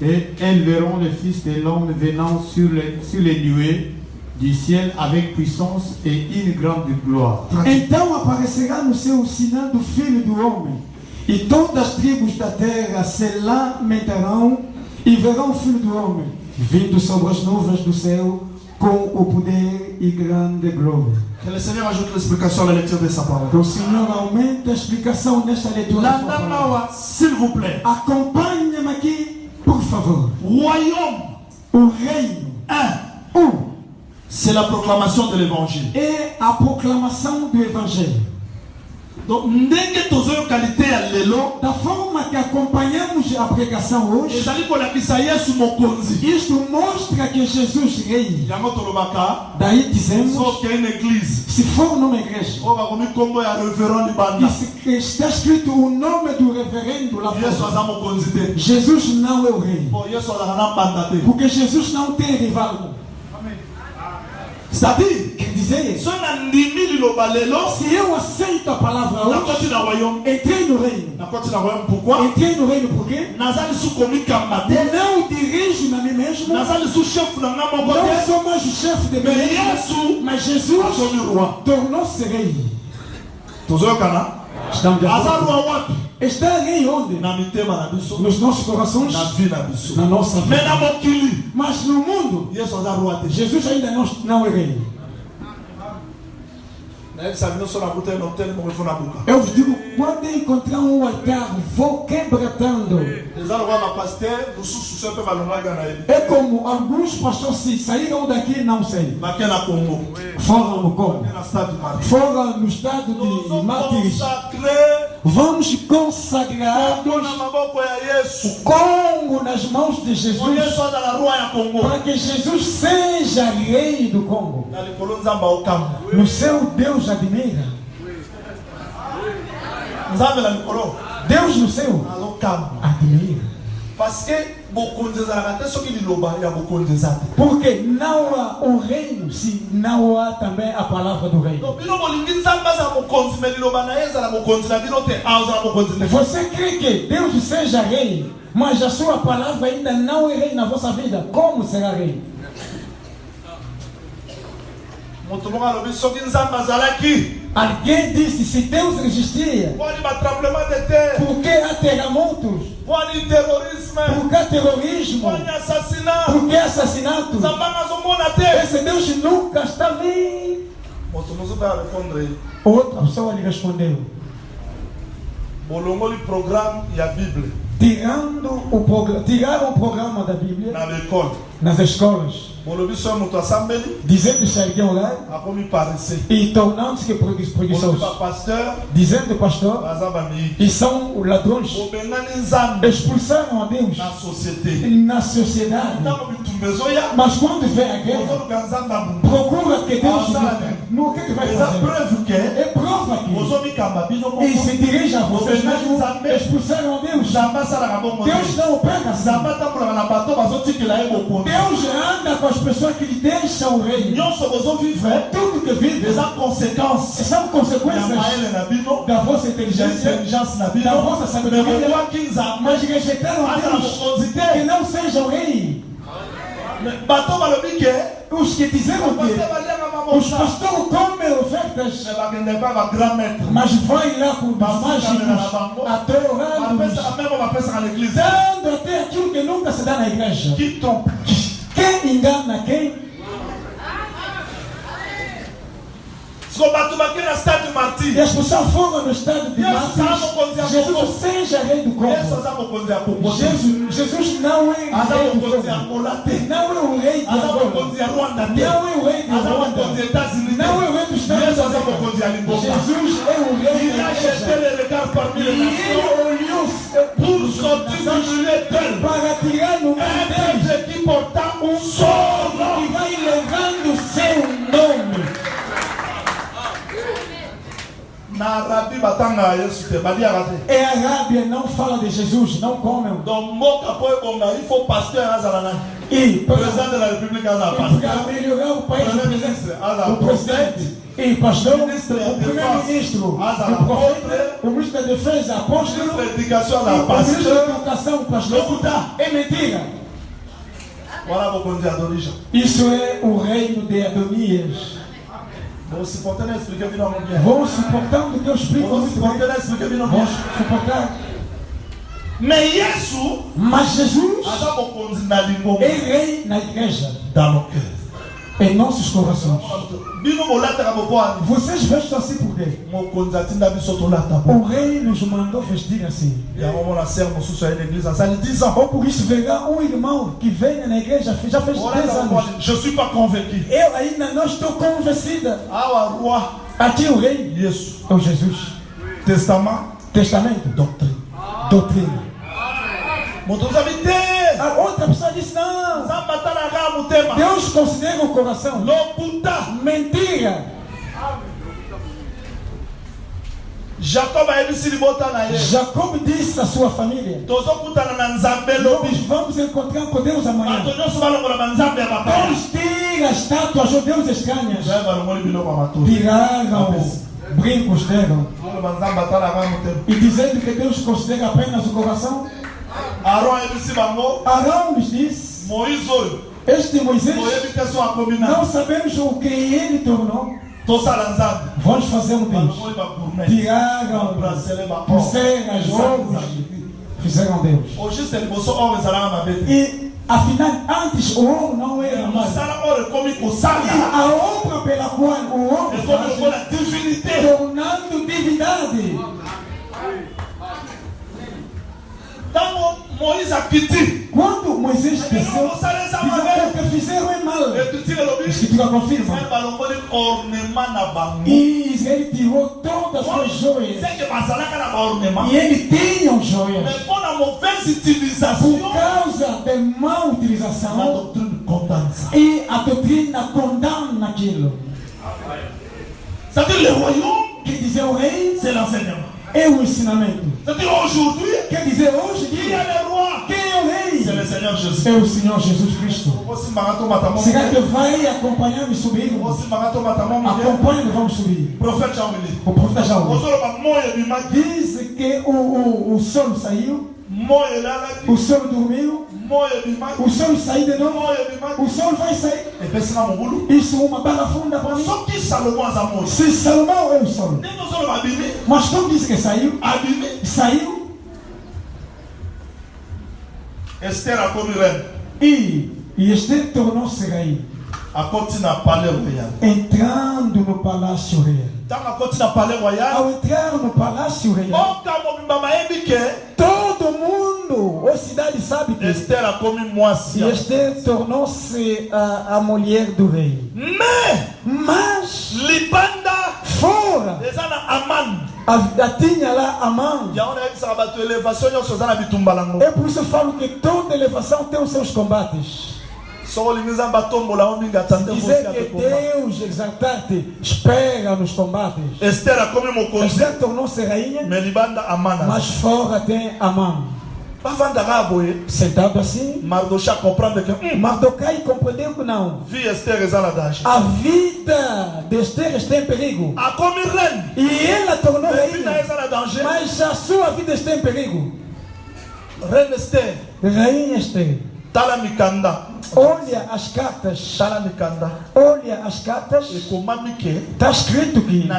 et elles verront le Fils de l'homme venant sur les nuées du ciel avec puissance et une grande gloire. Então aparecerá no céu o sinal do Filho do Homem, e todas as tribos da terra se lamentarão e verão o Filho do Homem vindo sobre as nuvens do céu com o poder e grande glória. Que le Seigneur ajoute l'explication à la lecture de sa parole. Que o Senhor aumente a explicação nesta leitura da sua palavra. S'il vous plaît. Acompanhe-me aqui, por favor. Royaume. O reino. C'est la proclamation de l'évangile. É a proclamação do evangelho. Donc, ndenge tozoyo qualité ya lelo, da forma que acompanhamos a pregação hoje, ezali kolakisa Yesu mokonzi. Isto mostra que Jesus rei. Yango tolobaka. Daí dizemos, sauf qu'il y a une église. Se for numa igreja, o bakomi kombo ya reverend libanda. Está escrito o nome do reverendo lá fora. Yesu aza mokonzi te. Jesus não é o rei. Bon, Yesu azaka na banda te. Porque Jesus não tem rival. C'est-à-dire, quer dizer, se eu aceito a palavra hoje, entrei no reino. Pourquoi? Entrei no reino porque não dirijo na mim mesmo, não sou mais o chefe de mim mesmo, mas Jesus tornou-se rei. Estamos de acordo? Está rei onde? Nos nossos corações, na nossa vida. Mas no mundo, Jesus ainda não é rei. Eu vos digo, quando encontrar um altar, vou quebratando. É como alguns pastores se saíram daqui, não sei. Fora no Congo. Fora no estado de mártires. Vamos consagrar o Congo nas mãos de Jesus, para que Jesus seja rei do Congo. No céu Deus admira. Deus no céu admira. Porque não há um reino se não há também a palavra do reino. Você crê que Deus seja rei, mas a sua palavra ainda não é rei na vossa vida? Como será rei? Alguém disse, se Deus existia, por que há terremotos? Por que há terrorismo? Por que assassinato? Esse Deus nunca está vindo. Outra pessoa lhe respondeu, tiraram o programa da Bíblia nas escolas, dizendo que alguém orar e tornando-se que preguiçosos, dizendo pastor, e são ladrões, expulsaram a Deus na sociedade. Mas quando vem a guerra, procura que Deus no que vai fazer. É prova que e se dirige a vocês mesmos, expulsaram a Deus. Deus não pega assim. Deus anda com as pessoas que lhe deixam o reino. Tudo que vive são consequências da vossa inteligência, da vossa sabedoria, mas rejeitaram a Deus que não seja o rei. Os que disseram que os pastores comem ofertas, mas vai lá com os mágicos, adorando, dando até aquilo que nunca se dá na igreja. Quem engana quem? E as pessoas foram no estado de mártires. Jesus seja rei do Congo. Jesus não é rei do Congo. Não é o rei de Angola. Não é o rei de Rwanda. Não é o rei dos Estados Unidos. Jesus é o rei da igreja. E ele olhou para tirar no meio deles que portar um solo que vai levando o seu nome. Na Arábia batanga Yesu te balia. E a Arábia não fala de Jesus, não comem. Donc moka foi bom, il faut pasteur azalana. E Président de la République azala pasteur. Para melhorar o país, o presidente e pastor, o primeiro-ministro, o profeta, o ministro da defesa, apóstolo, o ministro da educação, pastor. É mentira. Isso é o reino de Adonias. Vamos suportar o que eu explico muito bem. Vamos suportar. Mas Jesus é rei na igreja, em nossos corações. Vocês vestem assim por quê? O rei nos mandou vestir assim. Ou por isso verá um irmão que vem na igreja, já fez 10 anos. Je suis pas convaincu. Eu ainda não estou convencida. Aqui o rei é o Jesus. Testamento, doutrina. A outra pessoa disse não. Deus considera o coração. Mentira. Jacob disse à sua família: nós vamos encontrar com Deus amanhã. Vamos tirar as estátuas de Deus estranhas. Tiraram brincos dela. E dizendo que Deus considera apenas o coração. Arão nos diz: este Moisés, não sabemos o que ele tornou. Vamos fazer um Deus. Tiraram pulseiras, jogos, fizeram Deus. E afinal, antes o ouro não era mais. E a obra pela qual o ouro faz, tornando divindade. Quando Moisés desceu, o que fizeram é mal. A Escritura confirma. E ele tirou todas as suas joias. E ele tinha joias. Por causa da má utilização, e a doutrina condena aquilo. Quer dizer, o rei é o ensinamento. Quer dizer, hoje quem é o rei? É o Senhor Jesus Cristo. Será que vai acompanhar e subir? Acompanha e vamos subir. O profeta já diz que o sol saiu, o sol dormiu, o sol saiu de novo, o sol vai sair. Isso é uma barra funda para mim. Se Salomão é o sol, mas como diz que saiu? Saiu. Esther a commis reine. E Esther tornou-se rainha. Entrando no palácio real. Ao entrar no palácio real, todo mundo, a cidade sabe que Esther a commis moitié. Esther tornou-se a mulher do rei. Mas Libanda fora tinha lá Amã. É por isso eu falo que toda elevação tem os seus combates. Dizer que Deus exaltar-te espera nos combates. Esther tornou-se rainha, mas fora tem Amã. Sentado assim, Mardokai compreendeu que não. A vida de Esther está em perigo. E ela tornou rainha, mas a sua vida está em perigo. Rainha Esther, olha as cartas. Olha as cartas. Está escrito que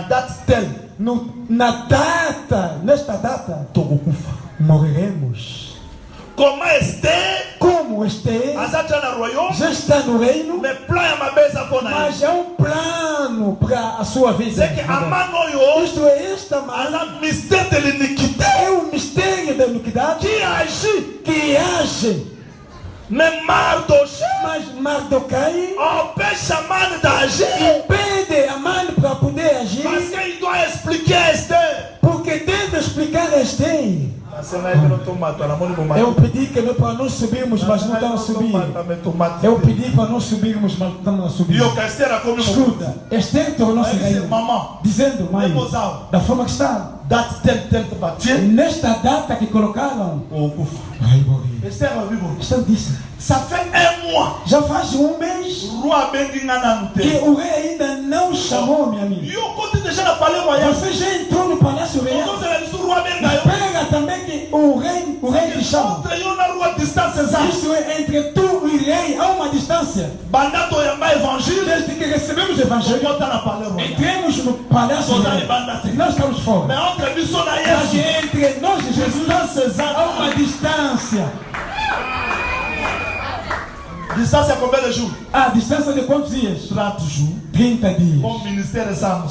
nesta data morreremos. Como Esther, como como Esther já está no reino, mas há plano para a sua vida. Isto é, esta mãe é o mistério da iniquidade que age. Mas Mardoquai impede a mãe para poder agir, porque deve explicar a Esther. Eu pedi que não para nós subirmos, mas não estamos a subir. Eu pedi para nós subirmos, mas não estamos a subir. Escuta, Esther tornou-se rainha, dizendo, mãe, da forma que está, nesta data que colocaram, Esther disse, ça fait un mois. Já faz mês que o rei ainda não chamou, minha amiga. Você já entrou no palácio real. Pega também que o rei te chama. Isso é, entre tu e o rei há uma distância. Desde que recebemos o evangelho, entremos no palácio real. Nós estamos fora. Mas entre nós e Jesus há uma distância. Distância combien de jours? A distância de quantos dias? 30 jours. 30 dias. O ministério está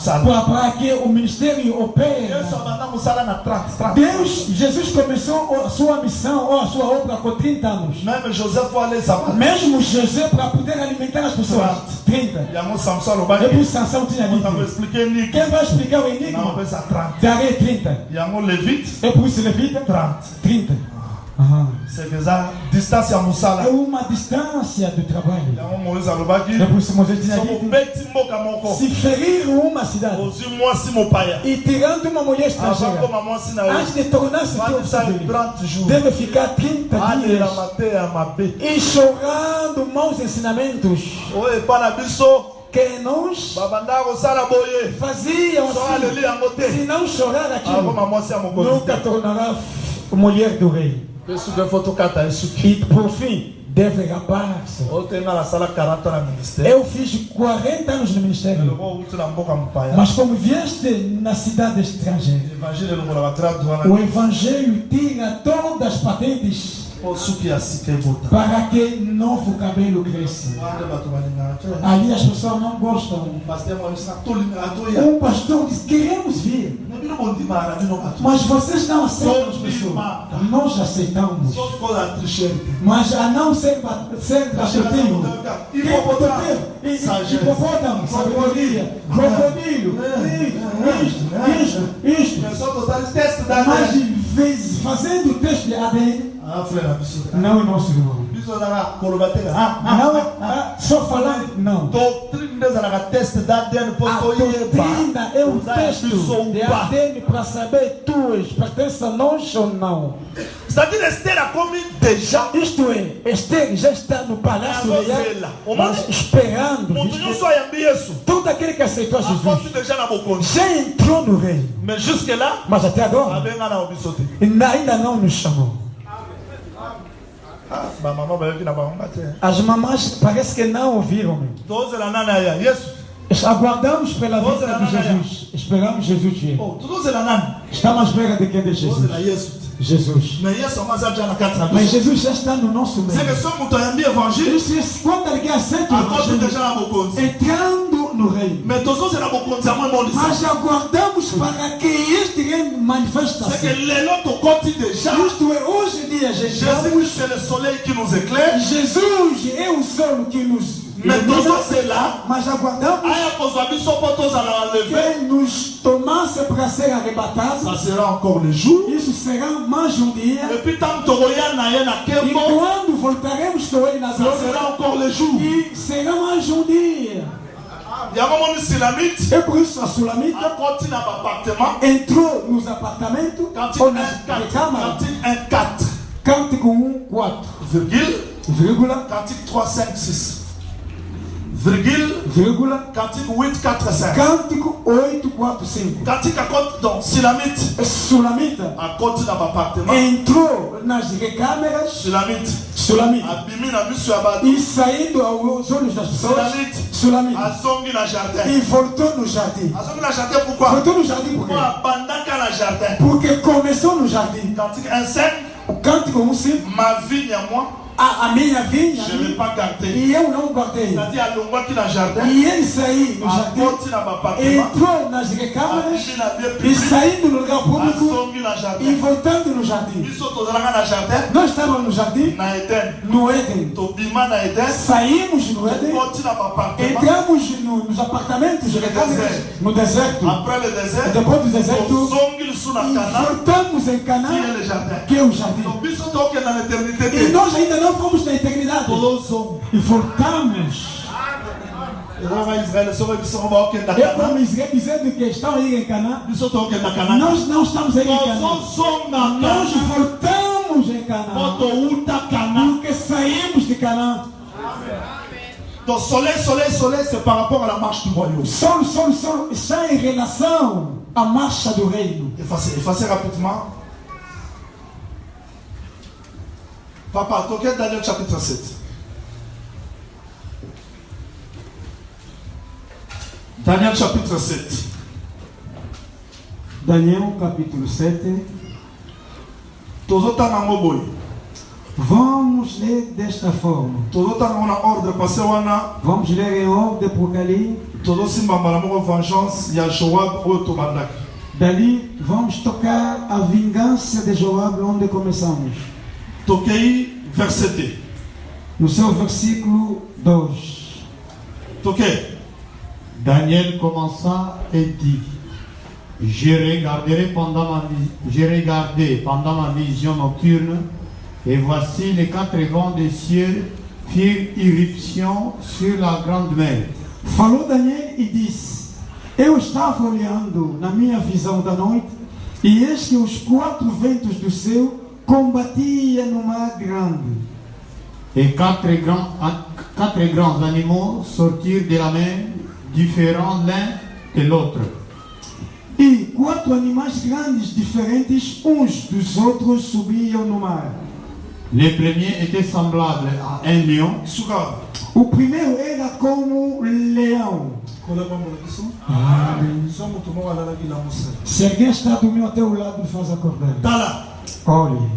para que o ministério opere. Deus, Jesus começou a sua missão ou a sua obra com 30 anos. Mesmo José para poder alimentar as pessoas. 30. E por Sansão tinha dito. Quem vai explicar o enigma? Darei 30. E por isso Levita? 30. C'est déjà distância é uma distância do trabalho. É por isso Moisés tinha dito, se ferir uma cidade e tirando uma mulher estrangeira, antes de tornar-se teu, deve ficar 30 dias e chorando maus ensinamentos que nós fazíamos assim. Se não chorar aquilo, nunca tornará mulher do rei. E por fim, deve rapar-se. Eu fiz 40 anos no ministério, mas como vieste na cidade estrangeira, o evangelho tira todas as patentes para que novo cabelo cresça. Ali as pessoas não gostam. Um pastor diz, queremos vir, mas vocês não aceitam as pessoas. Nós aceitamos, mas a não ser gratuito. Hipopótamo, sabedoria, crocodilo, isto. Mas fazendo o teste de ADN, não é nosso irmão. Não, só falando, não. A doutrina é o teste de ADN para saber tu pertence a nós ou não. C'est-à-dire Esther a commis déjà. Isto é, Esther já está no palácio real, esperando. Todo aquele que aceitou a Jesus já entrou no reino. Mas até agora ainda não nos chamou. As mamães parece que não ouviram. Aguardamos pela vinda de Jesus. Esperamos Jesus vir. Estamos à espera de quem? De Jesus. Jesus. Mas Jesus já está no nosso meio. Quando alguém aceita o evangelho, entrando no reino. Mas aguardamos para que este reino manifeste-se. Isto é, hoje em dia, Jesus é o sol que nos mas aguardamos que nos tomasse para ser arrebatados. Ça sera encore le jour. Isso será mais um dia. Et quando voltaremos ça sera encore le jour. E será mais um dia. É por isso a Sulamite entrou nos apartamentos ou nas câmaras. Cântico 1:4. Vírgula. Cantique 3:5-6. Virgule, cantique 8:4-5. Cântico 8:4-5. Cantique à côté donc Sulamite à côté d'un appartement. Entrou nas recâmeras. Sulamite e saindo aos olhos das pessoas. Sulamite e voltou no jardim. Voltou no jardim por quê? Porque começou no jardim. Cantique 1:5. O cântico 1:5. Ma vie à moi. a minha vinha, je ne l'ai pas gardé. e eu não guardei. C'est-à-dire, à l'ongwa qui dans le jardin, E ele saiu no à jardim, côté dans ma appartement, entrou nas recâmaras e saindo no lugar público e voltando no jardim. Nós estávamos no jardim, no Éden. Saímos no Éden, entramos nos apartamentos, no deserto. E depois do deserto, voltamos em Canaã, que é o jardim. E nós ainda não fomos na eternidade. E voltamos. É como Israel dizendo que estão aí em Canaã. Nós não estamos aí em Canaã. Nós voltamos em Canaã. Porque saímos de Canaã. Donc soleil, c'est par rapport à la marche du royaume. Sol, está em relação à marcha do reino. Effacez rapidement. Papa, toquez Daniel chapitre 7. Daniel chapitre 7. Daniel capítulo 7. Vamos ler desta forma. Vamos ler em ordem por ali. Dali vamos tocar a vingança de Joab onde começamos. Toquei verset 2. No seu versículo 2. Toquei. Daniel commença et dit: J'ai regardé pendant ma vision nocturne, et voici les 4 vents des cieux firent irruption sur la grande mer. Falou Daniel e disse: Eu estava olhando na minha visão da noite, e eis que os 4 ventos do céu combatiam no mar grande. Et 4 grands animaux sortirent de la mer, différents l'un de l'autre. E 4 animais grandes diferentes uns dos outros subiam no mar. Le premier était semblable à un lion. O primeiro era como leão. Se alguém está dormindo até o lado, faz acordar. Olhe.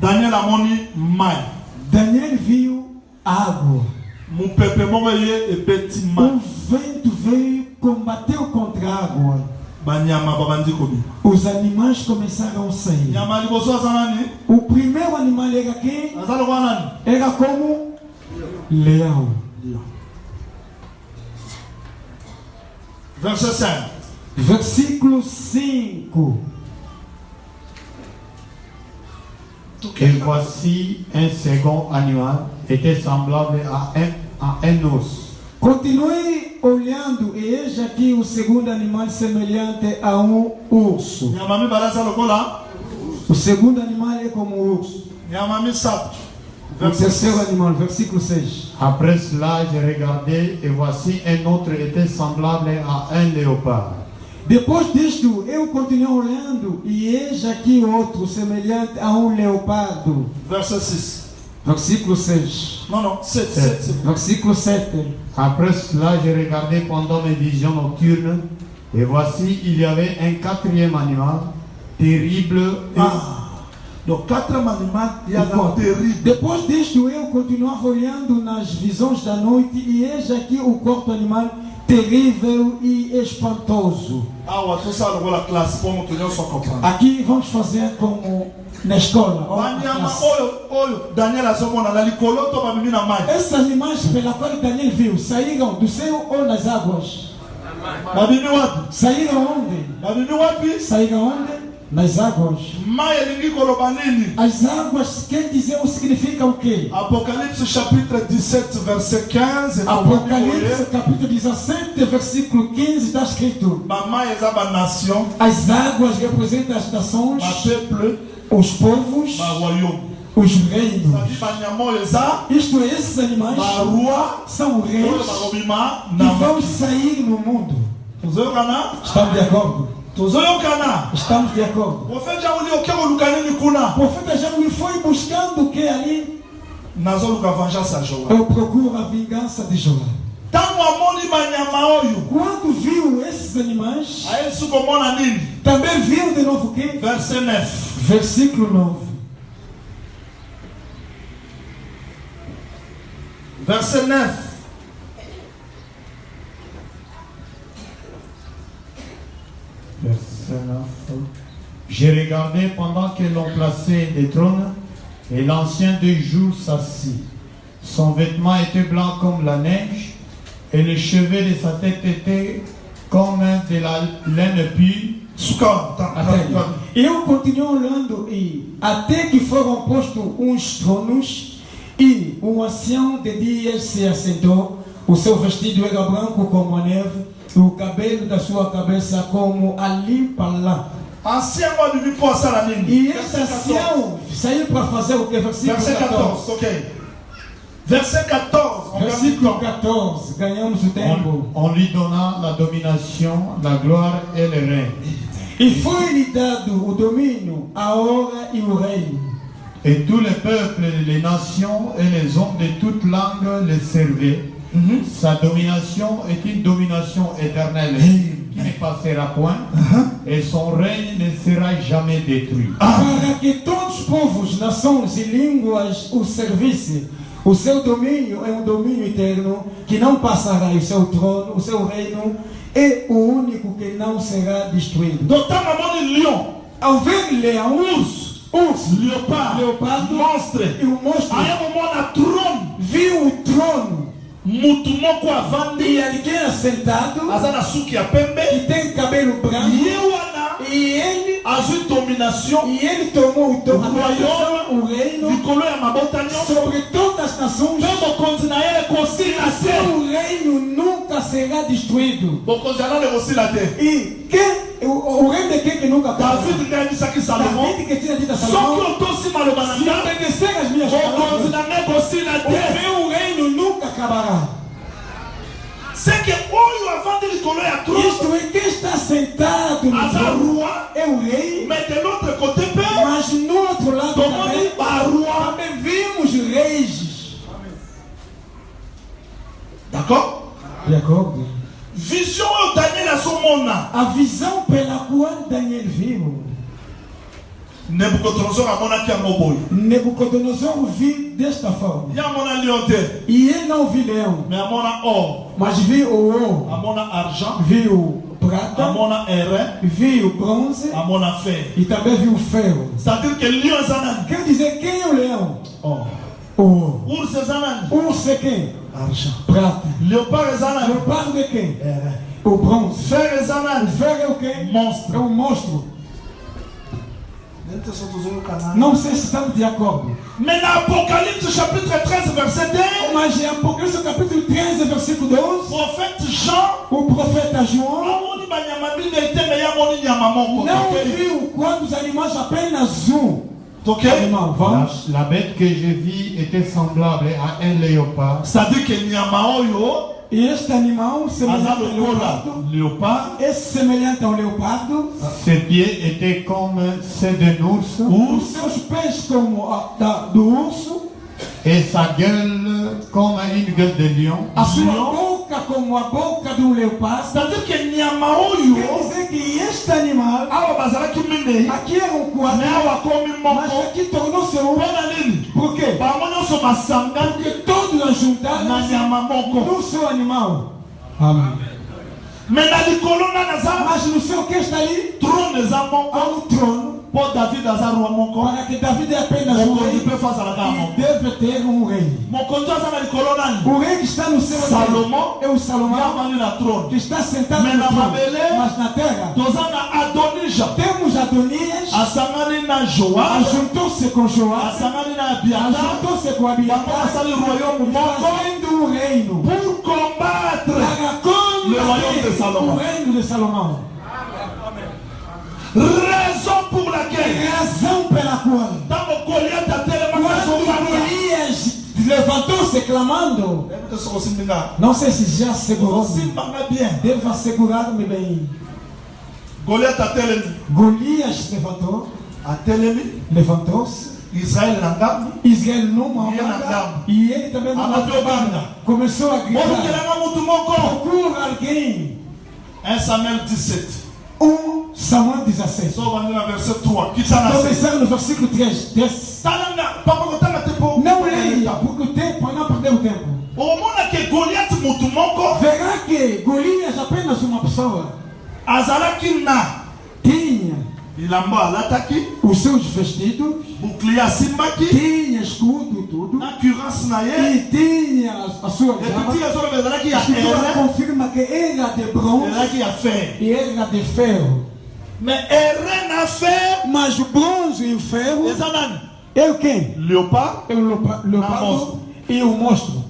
Daniel amoni mai. Daniel viu água. O vento veio, combateu contra a água. Os animais começaram a sair. O primeiro animal era quem? Era como leão. Verset 5. Versículo 5. Et voici un second animal, était semblable à un os. Continue olhando e eis aqui o segundo animal semelhante a urso. O segundo animal é como urso. O terceiro animal, versículo 6. Après cela, j'ai regardé et voici un autre était semblable à un léopard. Depois disto, eu continuei olhando e eis aqui outro semelhante a leopardo. Verset 6. Versículo 6. Non, 7. Versículo 7. Après cela, j'ai regardé pendant mes visions nocturnes, et voici, il y avait un 4e animal, terrible et... Donc 4 animais terribles. Depois disto, eu continuava olhando nas visões da noite, e eis aqui o quarto animal, terrível e espantoso. Aqui vamos fazer como na escola. Esses animais pela qual Daniel viu saíram do céu ou nas águas? Saíram onde? Saíram onde? Nas águas. As águas quer dizer o significa o quê? Apocalipse chapitre 17 verset 15. Apocalipse capítulo 17 versículo 15 está escrito: as águas representam as nações, os povos, os reinos. Isto é, esses animais são reis que vão sair no mundo. Estamos de acordo? Estamos de acordo. O profeta já me foi buscando o que ali? Eu procuro a vingança de Joab. Quando viu esses animais, também viu de novo o que? Verset 9. Versículo 9. Verset 9. Verset 9. J'ai regardé pendant que l'on plaçait des trônes, et l'ancien des jours s'assit. Son vêtement était blanc comme la neige, et les cheveux de sa tête étaient comme de la laine pure. E eu continuo olhando e até que foram postos uns tronos e um ancião de dias se assentou. O seu vestido era branco como a neve e o cabelo da sua cabeça como a limpa lã. E esse ancião saiu para fazer o que? Verset 14, ok. Verset 14. Versículo 14, ganhamos o tempo. On lui donna la domination, la gloire et le règne. E foi-lhe dado o domínio, a honra e o reino. Et tous les peuples, les nations et les hommes de toute langue le servaient. Sa domination est une domination éternelle qui ne passera point, et son règne ne sera jamais détruit. Para que todos os povos, nações e línguas o servissem. O seu domínio é um domínio eterno que não passará. O seu trono, o seu reino é o único que não será destruído. Ao ver leão, urso, leopardo, monstre, e o monstro viu o trono. E alguém assentado e tem cabelo branco. E ele tomou o reino sobre todas as nações. Seu reino nunca será destruído. E o reino de quem que nunca passará? David que tinha dito a Salomão: se obedecer as minhas palavras, o meu reino nunca acabará. Isto é, quem está sentado no trono é o rei, mas no outro lado também vimos reis. D'accord? De acordo? Vision Daniel a son mona. A visão pela qual Daniel viu. Nebucodonosor viu desta forma. E ele não viu leão, mas viu o ouro, viu prata, viu bronze e também viu ferro. Quer dizer, quem é o leão? O ouro. Urso é quem? Prata. Leopardo é quem? O bronze. Ferro é o quem? Monstro. É o monstro. Não sei se estamos de acordo. Mais dans Apocalypse chapitre 13 verset 2, Mas em Apocalipse capítulo 13 versículo 12, prophète Jean o profeta João não viu quando os animais apenas animal. Vamos. La bête que je vis était semblable à un léopard. C'est-à-dire que Nyamaoyo E este animal semelhante ao leopardo, é semelhante ao leopardo. Ses pieds étaient comme ceux d'un ours. Os seus pés como do urso. Et sa gueule comme une gueule de lion. A sua boca como a boca do leopardo. C'est-à-dire que Nyamaoyo, quer dizer que este animal aqui era um quadro, mas aqui tornou-se um. Por quê? Porque todos ajuntaram no seu animal. Amém. Mas no seu que está ali? Há um trono. Para que David é apenas um rei, e deve ter um rei. O rei que está no céu é o Salomão, que está sentado no trono. Mas na terra temos Adonias, ajuntou-se com Joás, ajuntou-se com Abiatar, fazendo um reino para combater o reino de Salomão. Razão pela qual quando Golias levantou-se clamando, não sei se já segurou, devo segurar-me bem. Golias levantou-se, Israel numa banda, e ele também numa banda começou a gritar: procura alguém. 1 Samuel 17. 1 Samuel 17. Começando no versículo 3. Não leia, porque o tempo, não perdeu o tempo. pessoa azalaki na tinha bilamba alataki, os seus vestidos, bouclier asimbaki, tinha escudo, tudo, na cuirasse na ye, e tinha a sua et arma. puis azolo bezalaki ya A escritura ere, confirma que era de bronze ezalaki ya fer. e era de ferro. Mais ere na fer, Mas o bronze e o ferro eza nani? é o quem? Léopard. É o leopardo e o monstro.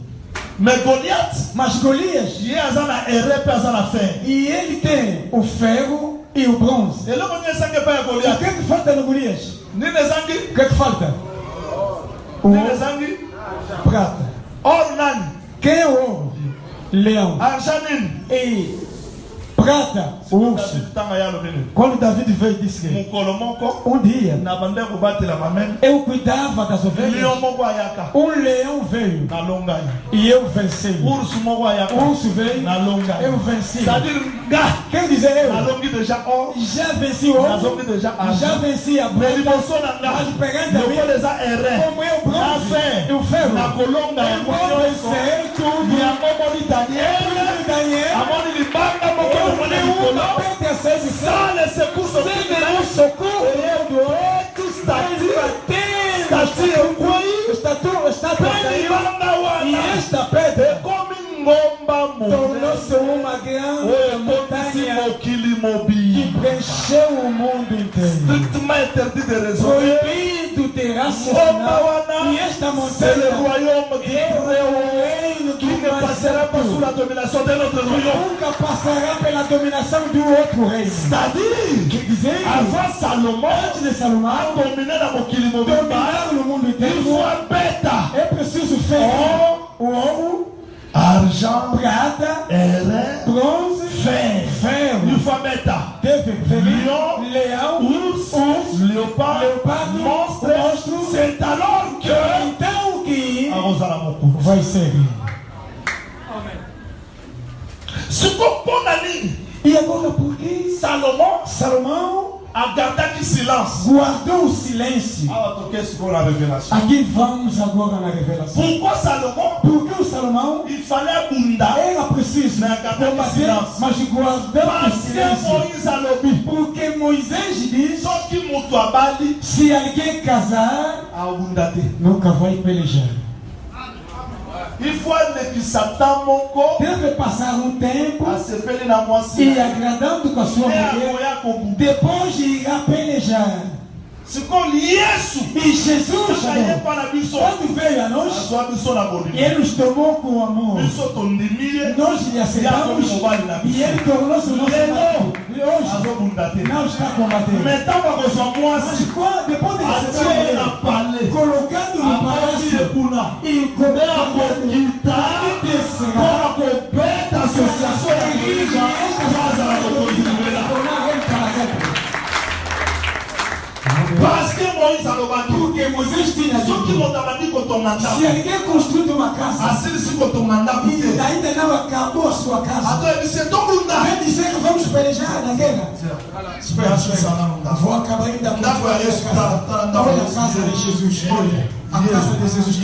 Mais Goliath, Mas Golias, ye aza na ere pe aza na fer. e ele tem o ferro e o bronze. eloko nini esangi epai ya O Goliath? que falta no Golias? Nini ezangi? O que falta? O Nini ezangi? prata. Or nani? Quem é o ouro? Leão. Argent nini? E prata, o urso. David tanga ya alobi nini? Quando David veio, disse que mokolo moko um dia na bandeko batelama meme, eu cuidava das ovelhas. lion moko ayaka Leão veio nalongai, e eu venci. ursu moko ayaka O urso veio, nalongai. eu venci. C'est-à-dire nga Quem dizer eu? nalongi déjà or, Já venci o ouro, nazongi déjà já argent. venci a Mais prata. liboso na nga Mas perante a mim, lokolo eza ere como eu na bronze fer e o ferro, nakolonga eu yango vou nyonso. vencer tudo. yango moni Daniel Daniel, amoni libanga moko eu moni não likolo pertencer de sans le secours sem nenhum socorro. tout statut Statue ekwei está pe caiu libanga e wana esta pedra ekomi ngomba tornou-se monene uma grande oyo ekotisi montanha mokili que mobile preencheu o mundo inteiro. strictement interdit de raisonner. Proibido de Ngomba raciocinar. wana E esta c'est le montanha royaume du é o Très-Haut reino qui do ne passera pas sous la domination d'un autre royaume. nunca passará pela dominação de um outro reino. C'est-à-dire Quer dizer, avant Salomon antes de Salomão dominé na mokili mobile dominar no mundo il inteiro, faut beta é preciso ferro, ouro, argent prata, ere bronze, fer ferro. il faut beta Teve Lion, leão, ours léopard leopardo, monstre. monstro. C'est alors que Então que arrosala mokulu vai ser. siko mpona nini E agora por que Salomão agardaki silence guardou o silêncio? awa toke sikoyo na révélation. Aqui vamos agora na revelação. Pourquoi Salomon Porque o Salomão il fallait bunda era preciso Mais garder combater, o silêncio. mas guardar o parce que silêncio. Moïse alobi Porque Moisés diz: soki moto abali se alguém casar, abunda te. nunca vai pelejar. Il faut alekisa ta moko Deve passar um tempo asepeli na mwasi e agradando com a sua nde mulher, akoya kobunda. depois irá pelejar. sikoyo yesu E Jesus, kaka ye mpa na biso quando veio a nós, azwa biso na bolingo ele nos tomou com amor. biso tondimi ye Nós lhe aceitamos e ele tornou-se o nosso marido. E hoje azobunda te. não está combatendo. Mais ntango akozwa mwasi Mas depois de receber atie na ele, pale colocando no amaki ye palácio kuna e nde akokita mpona kobeta association ya igreja bazala kokontinuela parce que moïse alobaki porque Moisés tinha soki dito: moto abandi kotonga se ndako alguém construir uma casa asilisi kotonga ndako e te ainda não acabou a sua casa, atoyebisi tobunda vai dizer que vamos pelejar na guerra. Vou acabar ainda com Ndako ya Yesu, tala ndako ya Olha a Yesu. casa de Jesus. Olha a casa de Jesus.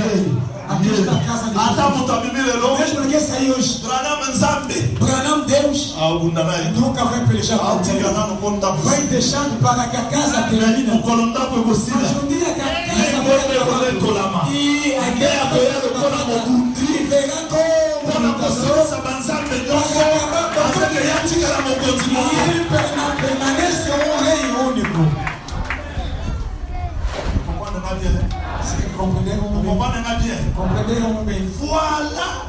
Aqui está a casa de ata Jesus. moto abimi lelo Mesmo ninguém saiu hoje. branam nzambe Branham, Deus abunda na ye nunca vai pelejar com atika você. nano mpo ndako Vai deixando para que a casa termine. mokolo ndako ekosila Mas um dia que a casa ekota vai acabar ekolama e a guerra vai acabar e verá como mpona kosilisa banzambe nyonso azeke yatikala mokonzi e moko ele permanece um rei único. Comprendre-moi bien. Compreenderam bem? Compreenderam bem? Voilà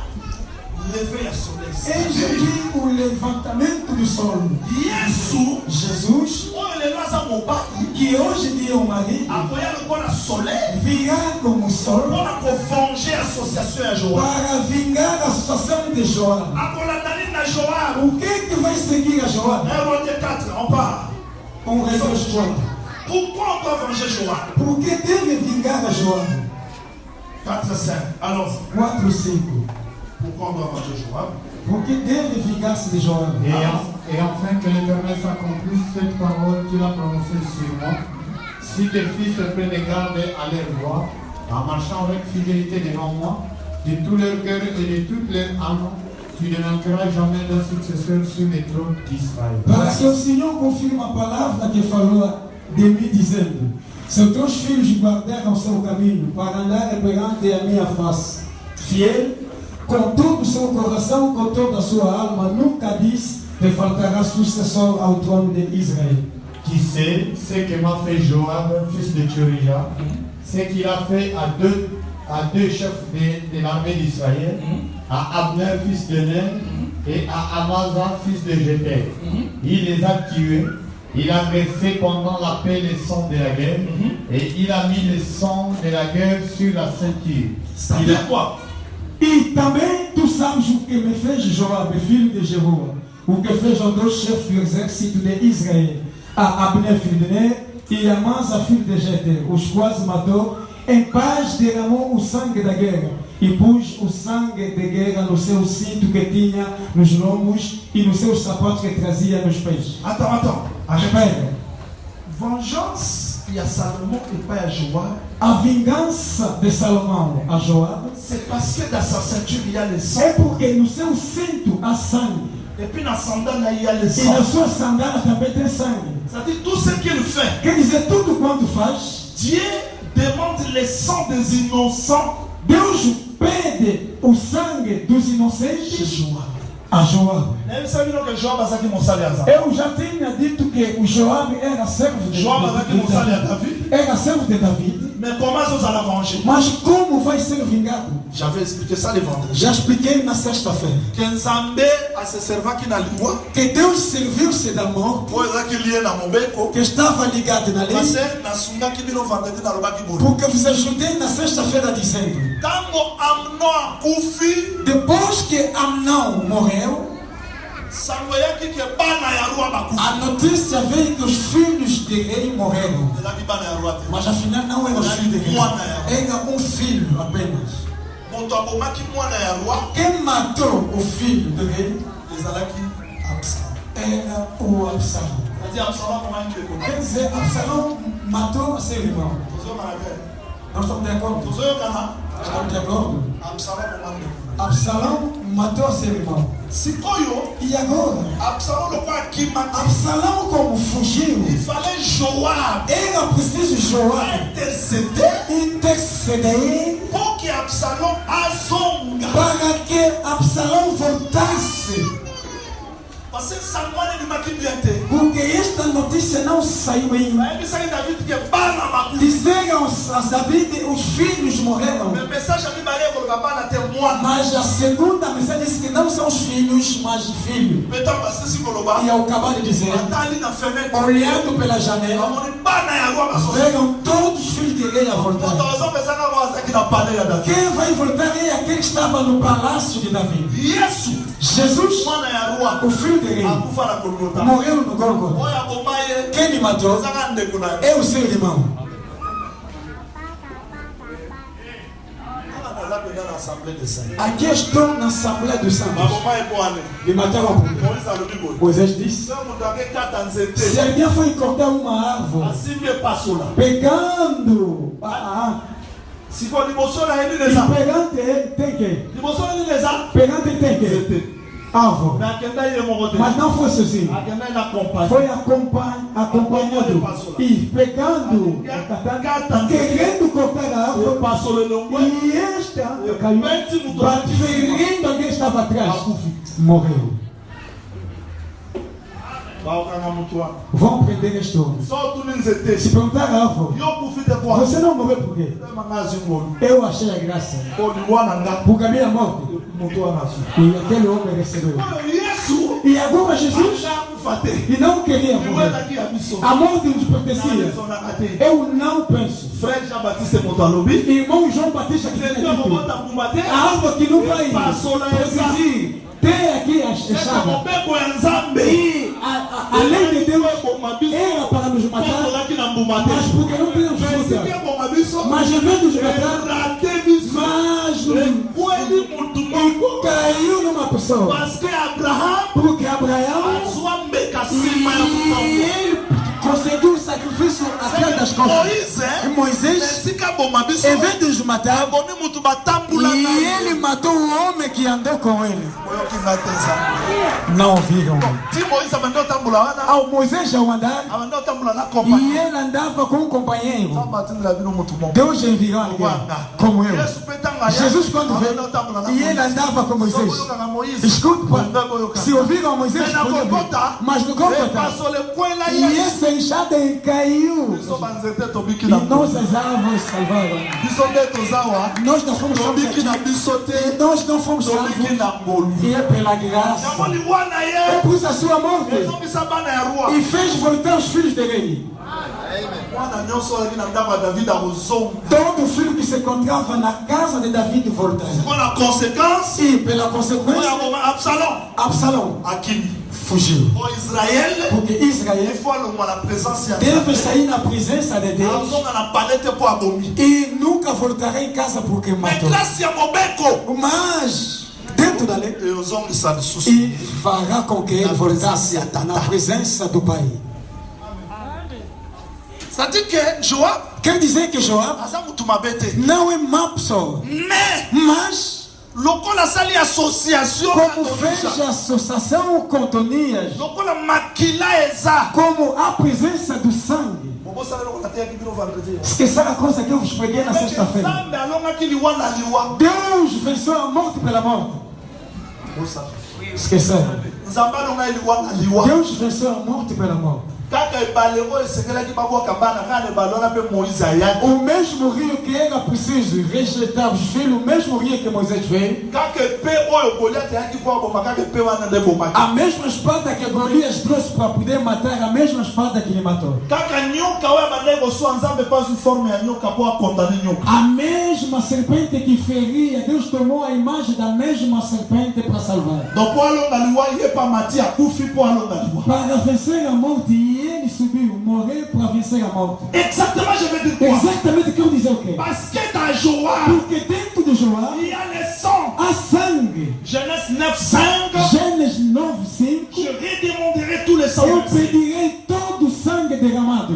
l'éveil à soleil. Eis aqui o levantamento do sol. Yesu Jesus, oyo lelo aza mobali que hoje em dia é o marido, akoya lokola soleil virá como sol mpona kovenger association ya Joab. para vingar a situação de Joab. akolanda nini na Joab? O que vai seguir a Joab? Hébreux 4, on part. Réveil 4. Pourquoi on doit venger Joab? Por que deve vingar a Joab? 4, 5. Alors, 4, 5. pourquoi on doit venger Joab? Por que deve vingar-se de Joab? Et afin que l'Éternel s'accomplisse cette parole qu'il a prononcée sur moi, si tes fils prennent garde à leur voie, en marchant avec fidélité devant moi, de tout leur cœur et de toute leur âme, tu ne manqueras jamais d'un successeur sur les trônes d'Israël. Parce que o Senhor confirma a palavra que falou de mim, dizendo: seus teus filhos guardaram o seu caminho para andar perante a minha face. Fiel, com todo o seu coração, com toda a sua alma, nunca diz te faltará sucessor ao trono de Israël. Qui sait ce que m'a fait Joab, fils de Tchorija, ce qu'il a fait à deux chefs de l'armée d'Israël, à Abner, fils de Ner, et à Amasa, fils de Jéter. Il les a tués, il a versé pendant la paix le sang de la guerre, et il a mis le sang de la guerre sur la ceinture. Il a quoi? E também tu sabes o que me fez Joab, filho de Jeroboam, o que fez aos dois chefes do exército de Israel, a Abner, filho de Ner, e a Amasa, filho de Jeter, os quais matou. Em paz derramou o sangue da guerra e pôs o sangue de guerra no seu cinto que tinha nos lombos e nos seus sapatos que trazia nos pés. Attends. Espera. Vengeance, il y a Salomon et pas à Joab. A vingança de Salomão a Joab C'est parce que dans sa ceinture il y a le sang. é porque no seu cinto há sangue Et puis dans la sandale il y a le e sang. na sua sandália também tem sangue. C'est-à-dire tout ce qu'il fait. Quer dizer, tudo quanto faz, Dieu demande le sang des innocents Deus pede o sangue dos chez inocentes Joab. a Joab. Vous savez que Joab a dit mon salaire. Eu já tinha dito que o Joab era servo de Joab a dit mon salaire à David. Era servo de David. Mais comment ça va venger? Mas como vai ser vingado? J'avais expliqué ça les vendredis. Já expliquei na sexta-feira. Que Nzambe a se servir aqui na língua. Que Deus serviu-se da morte Pois é que ele é na mombeco. que estava ligado na lei. Mas é na sunga que virou vendredi na roba que bolo. Porque vos ajudei na sexta-feira dizendo: Tango Amnon a kufi. depois que Amnão morreu, Sango yaki que bana ya rua bakufi. a notícia veio que os filhos de rei morreram. Ezaki bana ya rua te. Mas afinal não era o filho de rei. Era filho apenas. Moto abomaki mwana ya rua. Quem matou o filho do rei Ezalaki Absalom. era o Absalão. C'est-à-dire Absalom comment il fait comment? Quer dizer, Absalão matou seu irmão. Tozo maravé. Nós estamos de acordo? Tozo yokana. Estamos de acordo? Absalom comment il fait? Absalão matou seu irmão. Sikoyo. E agora? Absalom le quoi qui m'a Absalão, como fugiu, il fallait Joab era preciso Joab interceder pour que Absalom azonga. para que Absalão voltasse. Parce que Samuel est du maquis bien te. Porque esta notícia não saiu ainda. Mais ça David que bana makou. Disseram a David, os filhos morreram. Le message a mis barrière pour le papa na témoin. Mas a segunda mensagem disse que não são os filhos, mas filhos. Mettons parce que si koloba. E eu acabei de dizer, Atali na fenêtre. olhando pela janela, Amoni bana ya roi baso. viram todos os filhos de rei a voltar. Então pensar na voz aqui na palha da David. Quem vai voltar é aquele que estava no palácio de Davi. Yesu. Jesus, Mwana ya roi. o filho de rei, Akufa na Golgotha. morreu no Gólgota. Oya bomaye. Quem lhe matou Zaka ndeko na. é o seu irmão. Ana za dans l'assemblée de saints. Aqui estou na Assembleia dos Santos. Mabomaye boane. Me mataram por Moïse a lobi boye. Moisés disse: São mutake kata nzete. se alguém foi cortar uma árvore, Asimbe pasola. pegando Siko liboso na eli e neza. pegando ele, tem que? Liboso na eli neza. Pegando ele tem que? Nzete. Árvore. Na kenda ile mokote. Mas não foi sozinho. Akenda ina acompanhe. Foi acompanhado e pegando, querendo cortar a árvore. Pasole longo. E esta caiu, ferindo alguém que estava atrás. Morreu. Baokanga mutua. Vão prender este homem. Só tu nzete. Se perguntar a árvore, Yo kufite kwa. você não morreu por quê? Mangazi ngolo. Eu achei a graça. Oliwana nga. Porque a minha morte. Mutua nasu. E aquele homem recebeu. Yesu. E agora Jesus, Kufate. e não queria Iwe morrer. taki abiso. A morte nos pertencia. Eu não penso. Frère Jean-Baptiste Montalobi. Irmão João Batista que tem Quelqu'un aqui. mobota kumbate. A árvore que não vai Passola produzir. Tem aqui a chave. Mobeko ya Nzambe. E a lei de Deus era para nos matar, mas porque não temos fruta. Mas em vez de nos matar, mas caiu numa pessoa. Porque Abraão, e ele conseguiu o sacrifício atrás das costas. Moisés, em vez de nos matar, e ele matou o homem que andou com ele não viram. Ao Moisés já andava e ele andava com um companheiro. Deus enviou alguém como eu. Jesus quando veio e ele andava com Moisés. Escute, se ouviram Moisés, mas no Gólgota, e essa enxada caiu. E nós as árvores salvaram. Nós não fomos salvos. Nós não fomos salvos. E é pela graça. É por isso a sua morte. E fez voltar os filhos de rei. Todo filho que se encontrava na casa de David voltava. E pela consequência, Absalão fugiu. Porque Israel deve sair na presença de Deus e nunca voltará em casa porque matou. Mas dentro da lei, e fará com que ele voltasse na presença do Pai. C'est-à-dire que Joab, quer dizer que Joab não é má pessoa, mas como fez a associação com Tonias, como a presença do sangue. Esqueça a coisa que eu vos preguei na sexta-feira. Deus venceu a morte pela morte. Esqueça. Deus venceu a morte pela morte. O mesmo rio que era preciso rejeitar os filhos, o mesmo rio que Moisés veio, a mesma espada que Golias trouxe para poder matar, a mesma espada que ele matou. A mesma serpente que feria, Deus tomou a imagem da mesma serpente para salvar. Para vencer a morte, ele subiu, morreu para vencer a morte. Exactement, je vais dire quoi? Exatamente o que eu dizer o quê? Parce que dans Joab, porque dentro de Joab, il y a le sang. Há sangue. Genèse 9:5. Gênesis 9:5. Je redemanderai tout le sang. Eu pedirei todo o sangue derramado.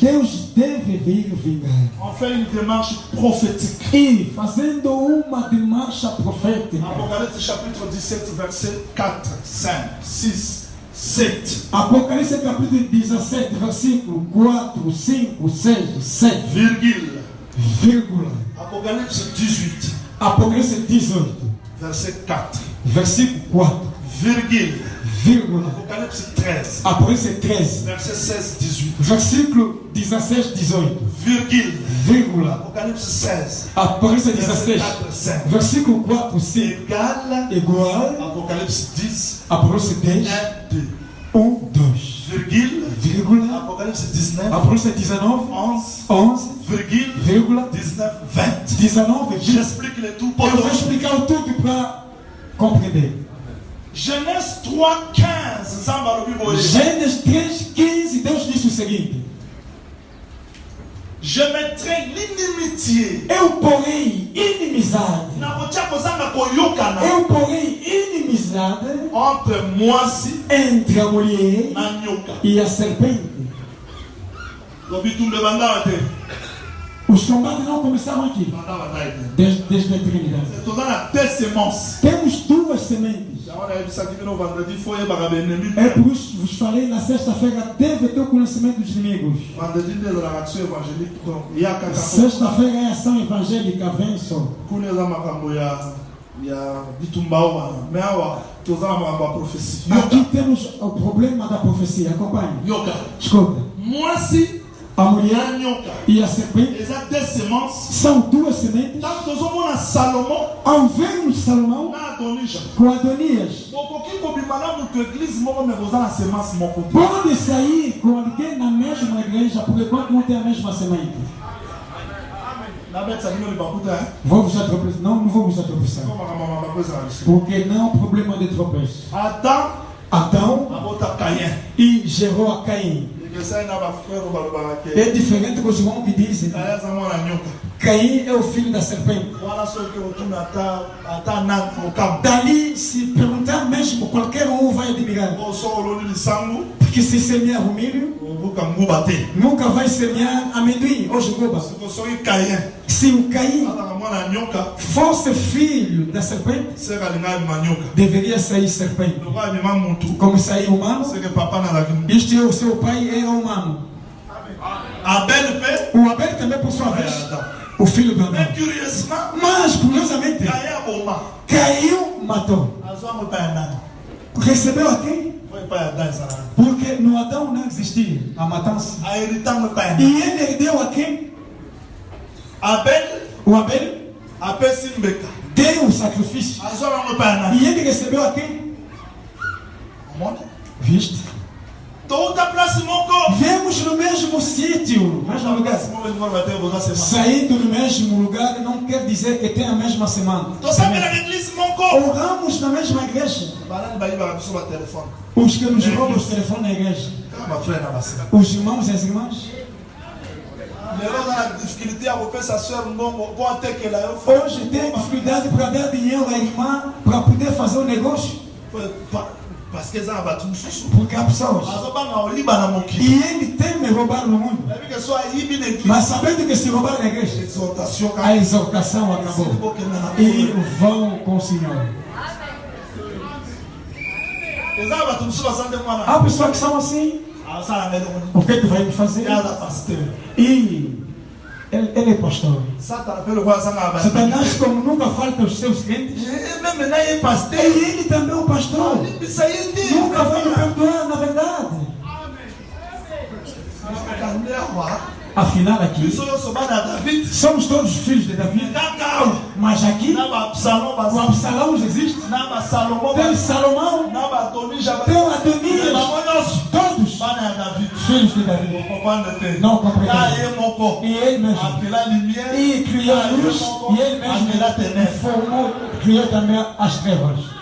Deus deve vir vingar. On fait une démarche prophétique. E fazendo uma demarcha profética. Apocalipse chapitre 17, verset 4, 5, 6. 7. Apocalipse capítulo 17, versículo 4, 5, 6, 7. Vírgula. Apocalypse 18. Apocalipse 18. Verset 4. Versículo 4. Vírgula. Apocalypse 13. Apocalipse 13. Verset 16, 18. Versículo 16, 18. Vírgula. Apocalypse 16. Apocalipse 16. 4, 5. Versículo 4, 5. Igual. Apocalypse 10. Apocalipse 10. 1, 2. Vírgula. Apocalypse 19. Apocalipse 19. 11. Vírgula. 19, 20. 19, 20. J'explique le tout. Eu vou explicar o tudo para compreender. Genèse 3:15. Gênesis 3:15, Deus disse o seguinte: je mettrai l'inimitié. Eu porei inimizade. Eu porei inimizade entre a mulher e a serpente. Os combates não começaram aqui. Desde a eternidade. Temos duas sementes. É por isso que vos falei na sexta-feira, deve ter o conhecimento dos inimigos. Sexta-feira é a ação evangélica, vem só. Aqui temos o problema da profecia. Acompanhe. Escuta. A mulher e a serpente são duas sementes. Ao vermos Salomão com Adonias, pode sair com alguém na mesma igreja, porque quando não tem a mesma semente. Vou vos atropeçar. Não vou vos atropeçar. Porque não é um problema de tropeço. Adão e gerou a Caim. É diferente com os irmãos que dizem. Caim é o filho da serpente. Dali, se perguntar mesmo, qualquer um vai admirar. Porque se semear o milho, nunca vai semear amendoim ou jugoba. Se o Caim fosse filho da serpente, deveria sair serpente. Como saiu humano, isto é, o seu pai era humano. O Abel também, por sua vez, o filho do Adão. Mas, curiosamente, Caiu, matou. Recebeu a quem? Porque no Adão não existia a matança. E ele deu a quem? O Abel deu o sacrifício. E ele recebeu a quem? Viste? Vemos no mesmo sítio, mesmo lugar. Saindo do mesmo lugar não quer dizer que tem a mesma semana. Oramos na mesma igreja. Os que nos roubam os telefones na igreja. Os irmãos e as irmãs. Hoje tem dificuldade para dar dinheiro à irmã para poder fazer o negócio. Porque há pessoas. E ele teme roubar no mundo. Mas sabendo que se roubar na igreja, a exortação acabou. E vão com o Senhor. Há pessoas que são assim. O que vai me fazer? E ele é pastor. Satanás, como nunca falta os seus clientes, e ele também é um pastor. Nunca vai me perdoar, na verdade. Afinal, aqui somos todos filhos de Davi. Mas aqui o Absalão existe. Tem Salomão, tem Adonias, todos filhos de Davi. Não compreendem. E ele mesmo e criou a luz. E ele mesmo formou, criou também as trevas.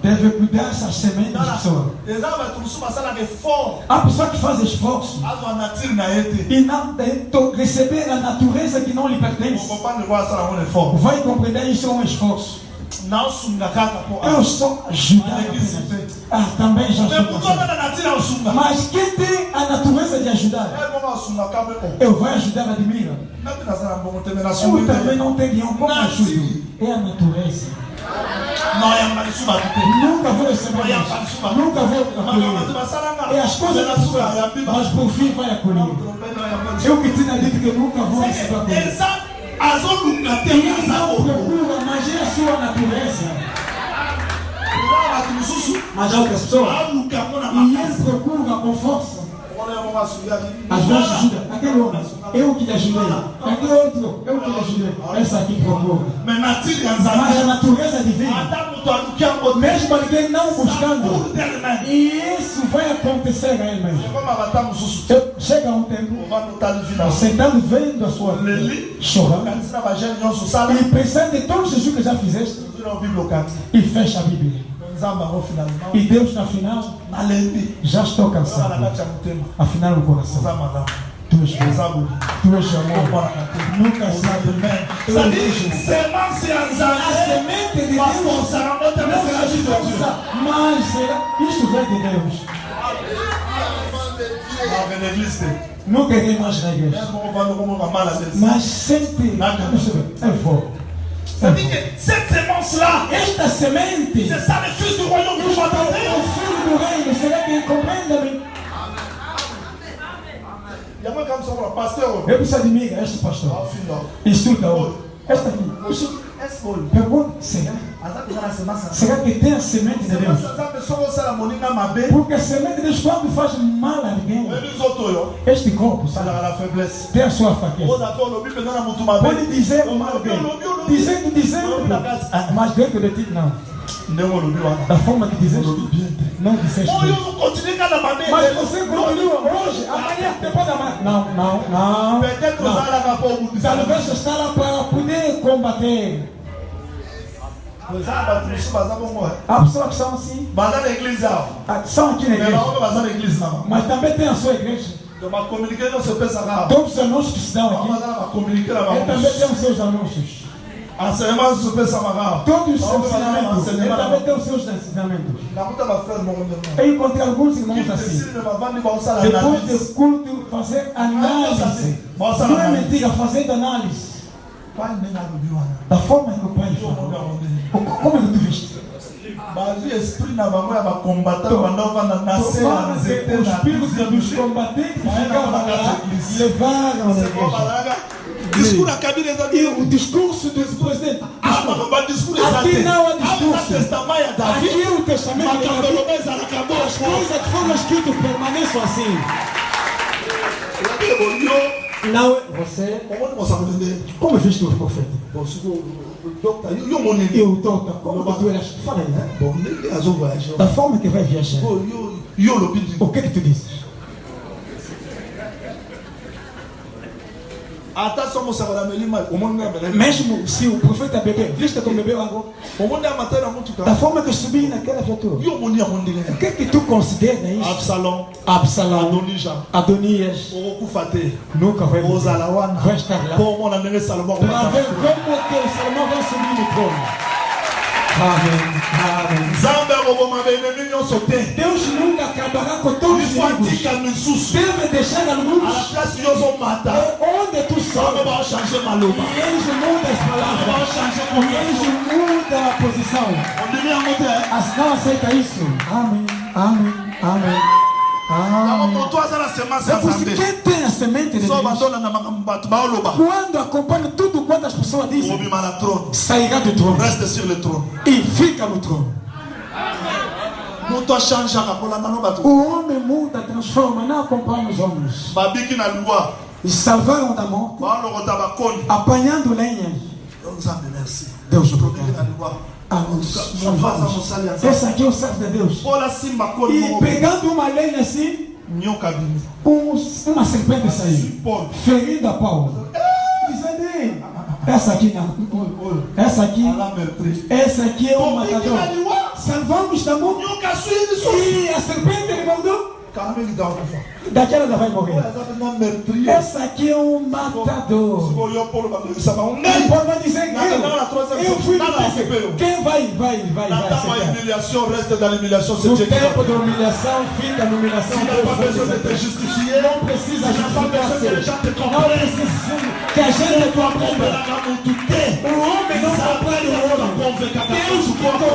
Deve cuidar dessas sementes das pessoas. Há pessoas que fazem esforço e não receber a natureza que não lhe pertence. Vai compreender isso é um esforço. Eu sou ajudar. Também já estou. Mas quem tem a natureza de ajudar, eu vou ajudar a admira. Eu também não tenho como ajudo. É a natureza. Nunca vou receber isso. Nunca vou acolher. E as coisas mas por fim vai acolher. Eu que tinha dito que eu nunca vou receber acolher. E ele não procura, mas é a sua natureza. Mas há outras pessoas. E ele procura com força. Às vezes ajuda. Aquele homem, eu que lhe ajudei. Aquele outro, eu que lhe ajudei. Essa aqui procura. Mas a natureza divina, mesmo alguém não buscando, e isso vai acontecer a ele mesmo. Chega um tempo, sentando vendo a sua vida, chorando, e pensando em todo Jesus que já fizeste, e fecha a Bíblia. E Deus no final, já estou cansado. Afinal no coração, tu és bom, tu és amor, nunca sabe. A semente de Deus não se esforça, mas isto vem de Deus. Nunca irei mais na igreja, mas sempre eu vou. Cette sémence-là, esta semente, c'est ça le fils du royaume que j'attendais. O filho do reino, será que compreende-me? Eu preciso de mim, este pastor. Estuda hoje. Esta aqui. Pergunta, será que tem a semente de Deus? Porque a semente de Deus quando faz mal a alguém, este corpo sabe, tem a sua fraqueza. Pode dizer o mal dele, dizendo, mas dentro de ti não. Da forma que dizeste, não disseste. Mas você continua hoje, amanhã depois da manhã. Não. Talvez está lá para poder combater. Há pessoas que são assim. São aqui na igreja. Mas também tem a sua igreja. Todos os anúncios que se dão aqui. Ele também tem os seus anúncios. Enseignement super Samara. Todos os ensinamentos. Ele também tem os seus ensinamentos. E encontrei alguns irmãos assim. Depois do culto, fazer análise. Não é mentira, fazendo análise. Da forma que o pai falou. Como é que tu viste? O espírito dos combatentes ficavam lá, levaram na igreja. E o discurso do presidente. Aqui não há discurso. Aqui é o testamento de Davi. As coisas que foram escritas permanecem assim. Não, você. Como viste o profeta? E o doutor, como tu eras? Fala aí, né? Da forma que vai viajar. O que tu dizes? Mesmo se o profeta bebeu, viste como bebeu água? Da forma que subi naquela viatura. O que tu considera isso? Absalão, Adonias, nunca vai estar lá. Para ver como que o Salomão vai subir no trono. Amém. Deus nunca acabará com todos os inimigos. Deve deixar alguns onde tu sobes. E eles mudam as palavras. E eles mudam a posição. Não aceita isso. Amém. Amém. Amém. Quem tem a semente de Deus, quando acompanha tudo quanto as pessoas dizem, sairá do trono. Reste sur le trône. E fica no trono. O homem muda, transforma, não acompanha os homens. Eles salvaram da morte, apanhando lenha. Deus obrigado. Esse aqui é o servo de Deus. E pegando uma lenha assim, uma serpente saiu, ferindo a Paulo. Dizendo, essa aqui não. Essa aqui é o matador. Salvamos da morte. E a serpente ele mandou. Daquela ela vai morrer. Essa aqui é um matador. Ele pode dizer eu fui no quem vai reste da humilhação. O tempo da humilhação fica na humilhação. Não precisa justificar. Não precisa que a gente compreenda. O homem não compreende o homem. Deus compreende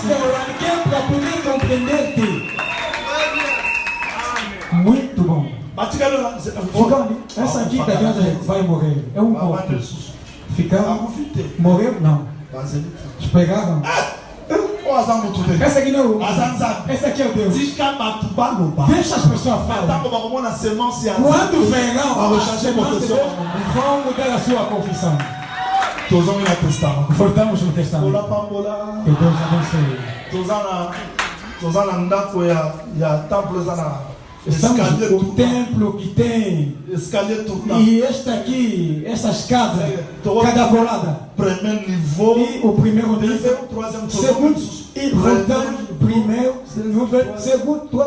o homem para poder compreender-te. Muito bom. Essa aqui da igreja vai morrer. É um ponto. Ficaram? Morreu? Não. Pegaram? Essa aqui não é o. Essa aqui é o Deus. Deixa as pessoas falar. Quando verão, vão mudar a sua confissão. Voltamos no testamento. Que Deus abençoe. Estamos no templo que tem. E esta aqui, essa escada, cada colada. E o primeiro nível, segundo, e voltamos, primeiro, segundo.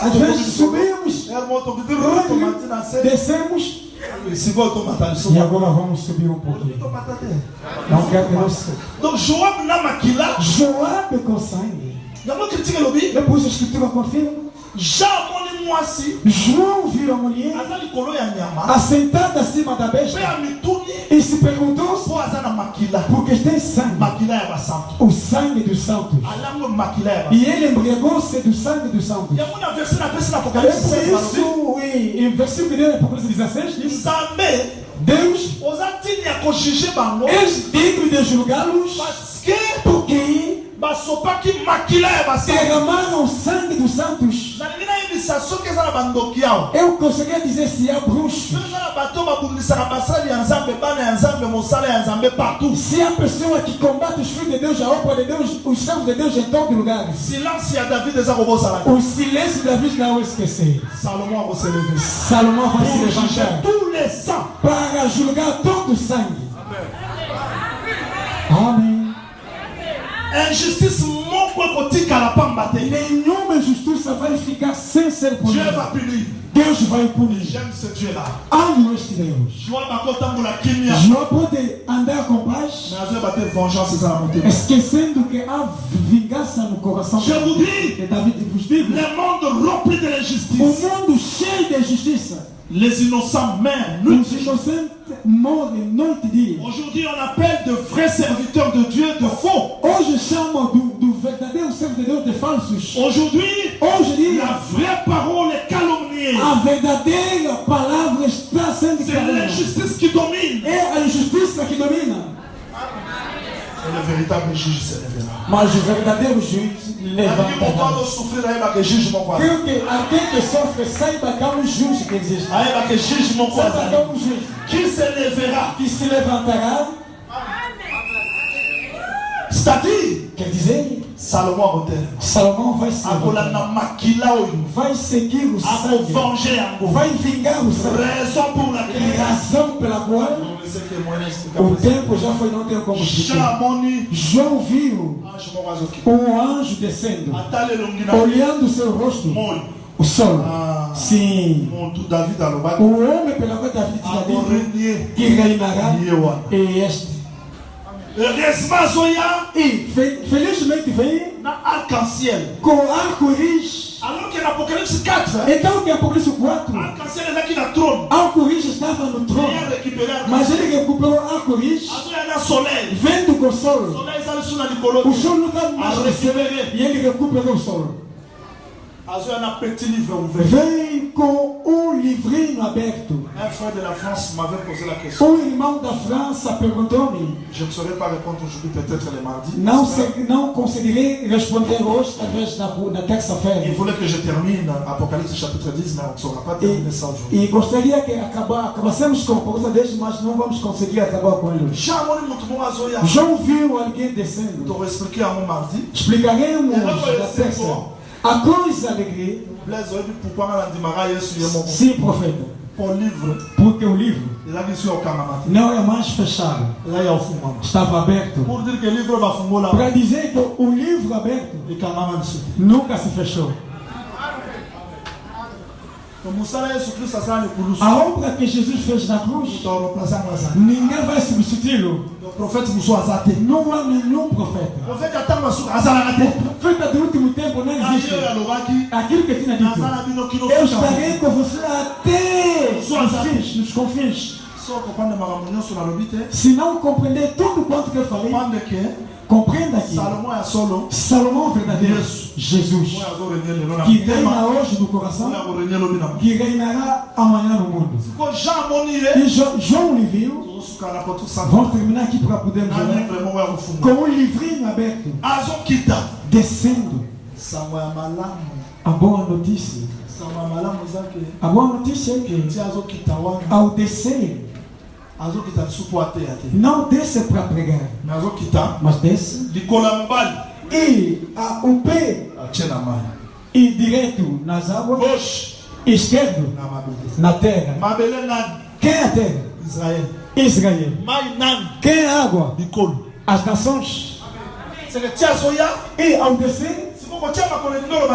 Às vezes subimos, descemos. E agora vamos subir um pouquinho. Não quero que nós. Donc Joab n'a maquila. Joab com sangue. Depois a escritura confirma. João viu a mulher assentada acima da besta e se perguntou porque tem sangue, o sangue dos santos, e ele embriagou-se do sangue dos santos. É por isso, em versículo 1 de Apocalipse 16 diz: Deus é digno de julgá-los porque derramaram o sangue dos santos. Eu conseguia dizer se há bruxos, se há pessoa que combate os filhos de Deus, a obra de Deus, os servos de Deus em todo lugar. O silêncio de Davi não esquecer. Salomão vai se levantar para julgar todo o sangue. Amém. Injustice, nenhuma injustiça vai ficar sem ser punida. Dieu va punir. Deus vai punir. J'aime ce Dieu-là. Amo este Deus. Joie bakota mula kimia. João pode andar com paz, Mais Dieu bater vengeance ça la montée. esquecendo que há vingança no coração. Je vous dis, E David vos digo, le monde rempli de o l'injustice. mundo cheio de justiça. Les innocents meurent. Os inocentes morrem noite e dia. Aujourd'hui, on appelle de vrais serviteurs de Dieu de faux. Hoje chamam do verdadeiro servo de Deus de falsos. Aujourd'hui, Hoje dia, la vraie parole est calomniée. a verdadeira palavra está sendo C'est calada. l'injustice qui domine. É a injustiça que domina. Et le véritable juge se lèvera. Mas o verdadeiro juiz levanta. Creio que aquele que sofre saiba que há um juiz que existe. Saiba que há um juiz Qui se lèvera. que se levantará. C'est-à-dire, Quer dizer, Salomon a voté. Salomão vai se levantar. Vai seguir o sangue. Vai vingar o sangue. Raison pour E laquelle razão pela qual o tempo já foi, não tem como explicar. João viu um anjo descendo, olhando o seu rosto, o sol. Sim. David a O homem pela qual David tinha dito que reinará é este. E felizmente vem na arc-en-ciel. com arco-íris. Alors que l'Apocalypse 4, Então que Apocalipse 4, arc-en-ciel est là qui la trône. arco-íris estava no Il trono, a récupéré mas ele recuperou arco-íris il y a un soleil. vendo com o sol. Le soleil, ça le sous la Nicolo. O sol não está mais récupéré. e ele recuperou o sol. Il y a un petit livre ouvert. Vem com um livrinho aberto. Un frère de la France m'avait posé la question. Irmão da França perguntou-me. Je ne saurais pas répondre aujourd'hui, peut-être le mardi. Não conseguirei responder hoje, talvez na terça-feira. Il voulait que je termine Apocalypse chapitre 10, mais on ne saura pas terminer ça aujourd'hui. E gostaria que acabassemos com a proposta deste, mas não vamos conseguir acabar com ele. João viu alguém descendo. Pour expliquer à mon mardi. Explicaremos na terça. A coisa alegria. Sim, profeta. Porque o livro não é mais fechado. Estava aberto. Para dizer que o livro aberto nunca se fechou. A obra que Jesus fez na cruz, ninguém vai substituí-lo. Não há nenhum profeta. O profeta do último tempo não existe. Aquilo que tinha dito: eu estarei com você até nos confins. Se não compreender tudo quanto que eu falei, compreenda que Salomão verdadeiro, Jesus, que reina hoje no coração, que reinará amanhã no mundo. E João lhe viu. Vamos terminar aqui para podermos ver com um livrinho aberto, descendo. A boa notícia. A boa notícia é que ao descer, não desce para pregar, mas desce e o pé e direito nas águas, esquerdo na terra. Quem é a terra? Israel. Quem é a água? As nações. E ao descer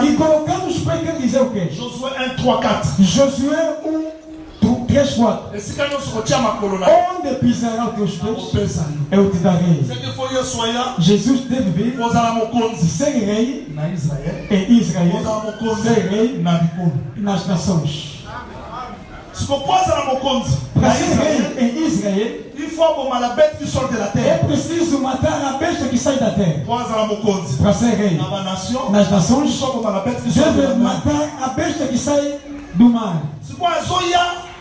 e colocamos os pés, quer dizer o quê? Josué 1, 3, 4. Josué 1, 3, 4. Onde pisará os teus pés, eu te darei. Jesus deve vir ser rei em Israel, ser rei nas nações. Para ser rei em Israel, é preciso matar a besta que sai da terra. Para ser rei nas nações, deve matar a besta que sai do mar.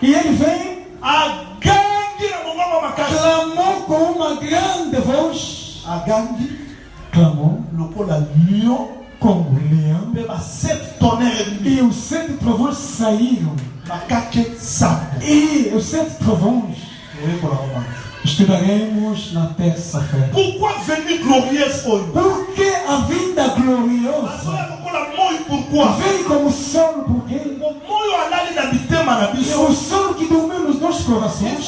E ele vem, clamou com uma grande voz, clamou como leão, e os 7 trovões saíram. E os 7 trovões estudaremos na terça-feira. Por que a vinda gloriosa vem como sol? Porque o sol que dormiu nos nossos corações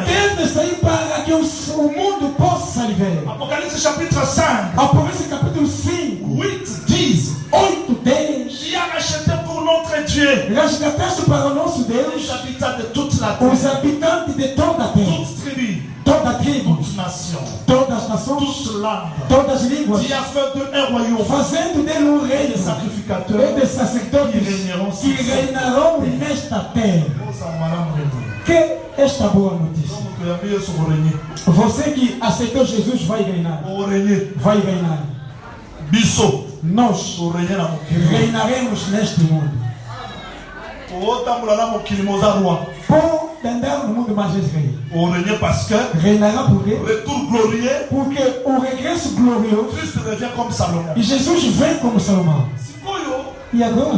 deve sair para que o mundo possa lhe ver. Apocalipse chapitre 5. Apocalipse capítulo 5. 8, 10. 8, 10. Qui a acheté pour notre Dieu Resgataste para o nosso Deus os habitants de toute la os terre, habitantes de toda a terra, toute tribu, toda tribo, toute nation, todas as nações, toute langue. todas as línguas, Tu as fait d'eux un royaume, fazendo dele um des reino sacrificateurs e de sacerdotes que reinarão nesta terra. Que esta boa notícia. Você que aceitou Jesus vai reinar. Vai reinar. Nós reinaremos neste mundo. Por andar no mundo mais rei. Parce que Reinará por quê? retour glorieux, Porque o regresso glorioso Christ revient comme Salomon. e Jesus vem como Salomão. E agora?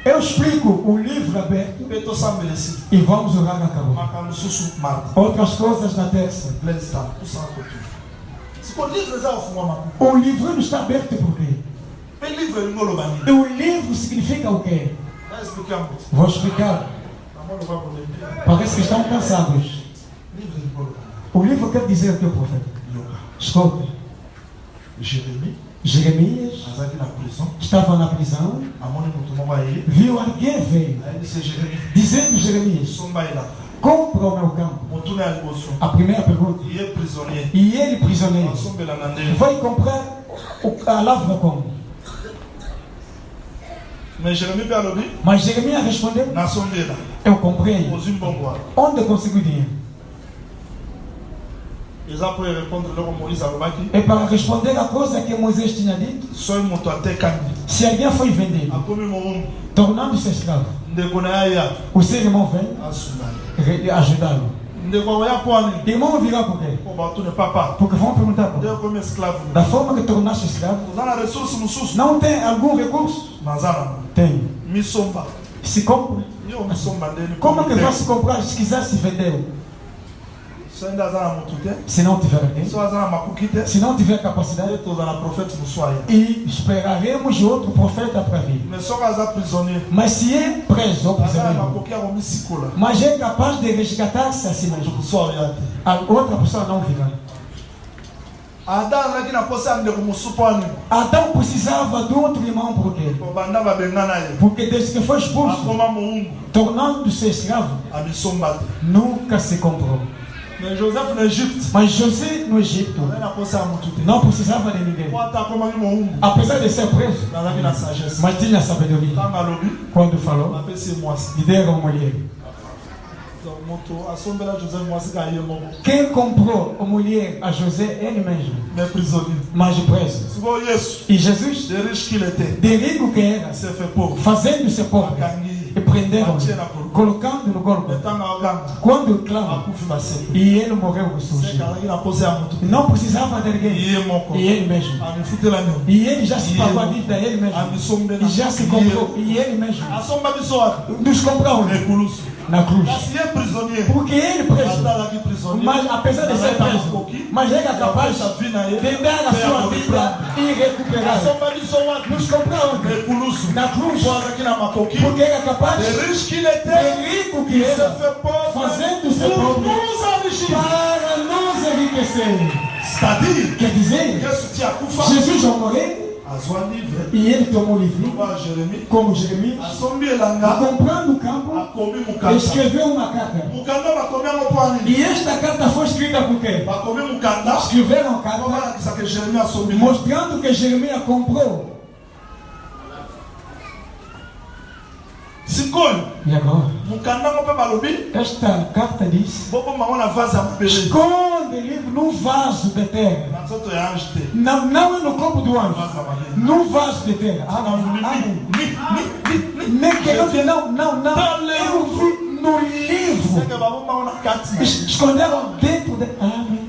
Eu explico o livro aberto e vamos orar na acabou. Outras coisas na terça. O livro não está aberto por quê? E o livro significa o quê? Vou explicar. Parece que estão cansados. O livro quer dizer o que o profeta? Escuta. Jeremias estava na prisão. Viu alguém veio dizendo: Jeremias, compra o meu campo. A primeira pergunta. E ele prisioneiro vai comprar a lavra como? Mas Jeremias respondeu: eu comprei. Onde conseguiu dinheiro? E para responder a coisa que Moisés tinha dito, se alguém foi vendido, tornando-se escravo, o seu irmão vem ajudá-lo. Irmão virá por quê? Porque vão perguntar por quê? Da forma que tornaste escravo, não tem algum recurso? Tem. Se compra. Como é que vai se comprar se quiser se vender? Se não tiver alguém, se não tiver capacidade, e esperaremos outro profeta para vir. Mas se é preso ou prisioneiro, mas é capaz de resgatar-se a si mesmo, a outra pessoa não virá. Adão precisava de outro irmão por quê? Porque desde que foi expulso, tornando-se escravo, nunca se comprou. Mas José no Egito não precisava de ninguém, apesar de ser preso, mas tinha sabedoria. Quando falou, lhe deram uma mulher. Quem comprou a mulher a José? Ele mesmo, mas preso. E Jesus, de rico que era, fazendo-se pobre, e prenderam, colocando no corpo. Quando clama, e ele morreu ressurgiu. Não precisava de ninguém, e ele mesmo. E ele já se pagou a dívida, ele mesmo. E já se comprou, e ele mesmo. Nos comprou na cruz. Porque ele preso, mas apesar de ser preso, mas ele é capaz de dar a sua vida e recuperar. Nos comprou na cruz, porque ele é capaz de rico que era, fazendo-se pobre para nos enriquecer. Quer dizer, Jesus já morreu e ele tomou o livro, como Jeremias, comprando o campo, escreveu uma carta. E esta carta foi escrita por quê? Escreveram a carta mostrando que Jeremias comprou. E agora? Esta carta diz: esconde o livro num vaso de terra. Não é no corpo do anjo, num vaso de terra. Não. Eu vi no livro. Esconderam dentro de. Amém.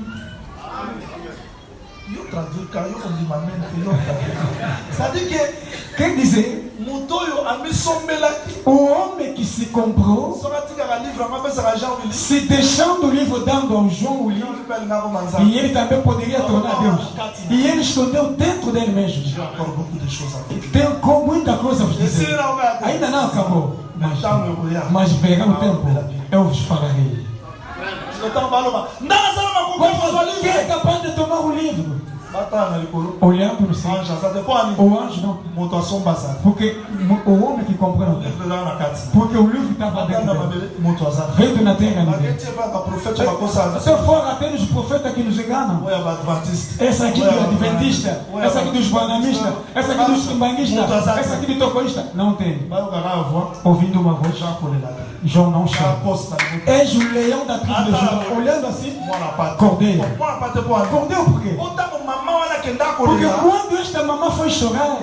Quer dizer, o homem que se comprou, se deixando o livro dando ao João o livro, e ele também poderia tornar Deus, e ele escondeu dentro dele mesmo. Tem muita coisa a vos dizer. Ainda não acabou, mas verá o tempo, eu vos falarei. Quem é capaz de tomar o livro? Olhando no céu. O anjo não. Porque o homem que comprou. Porque o livro estava dentro. Vendo na terra. Se for até os profetas que nos enganam. Essa aqui do Adventista. Essa aqui dos banamistas. Essa aqui dos timbanguistas. Essa aqui do tocoísta. Não tem. Ouvindo uma voz. João não chama. És o leão da tribo de Judá. Olhando assim. Cordeiro. Cordeiro por quê? Porque quando esta mamãe foi chorar,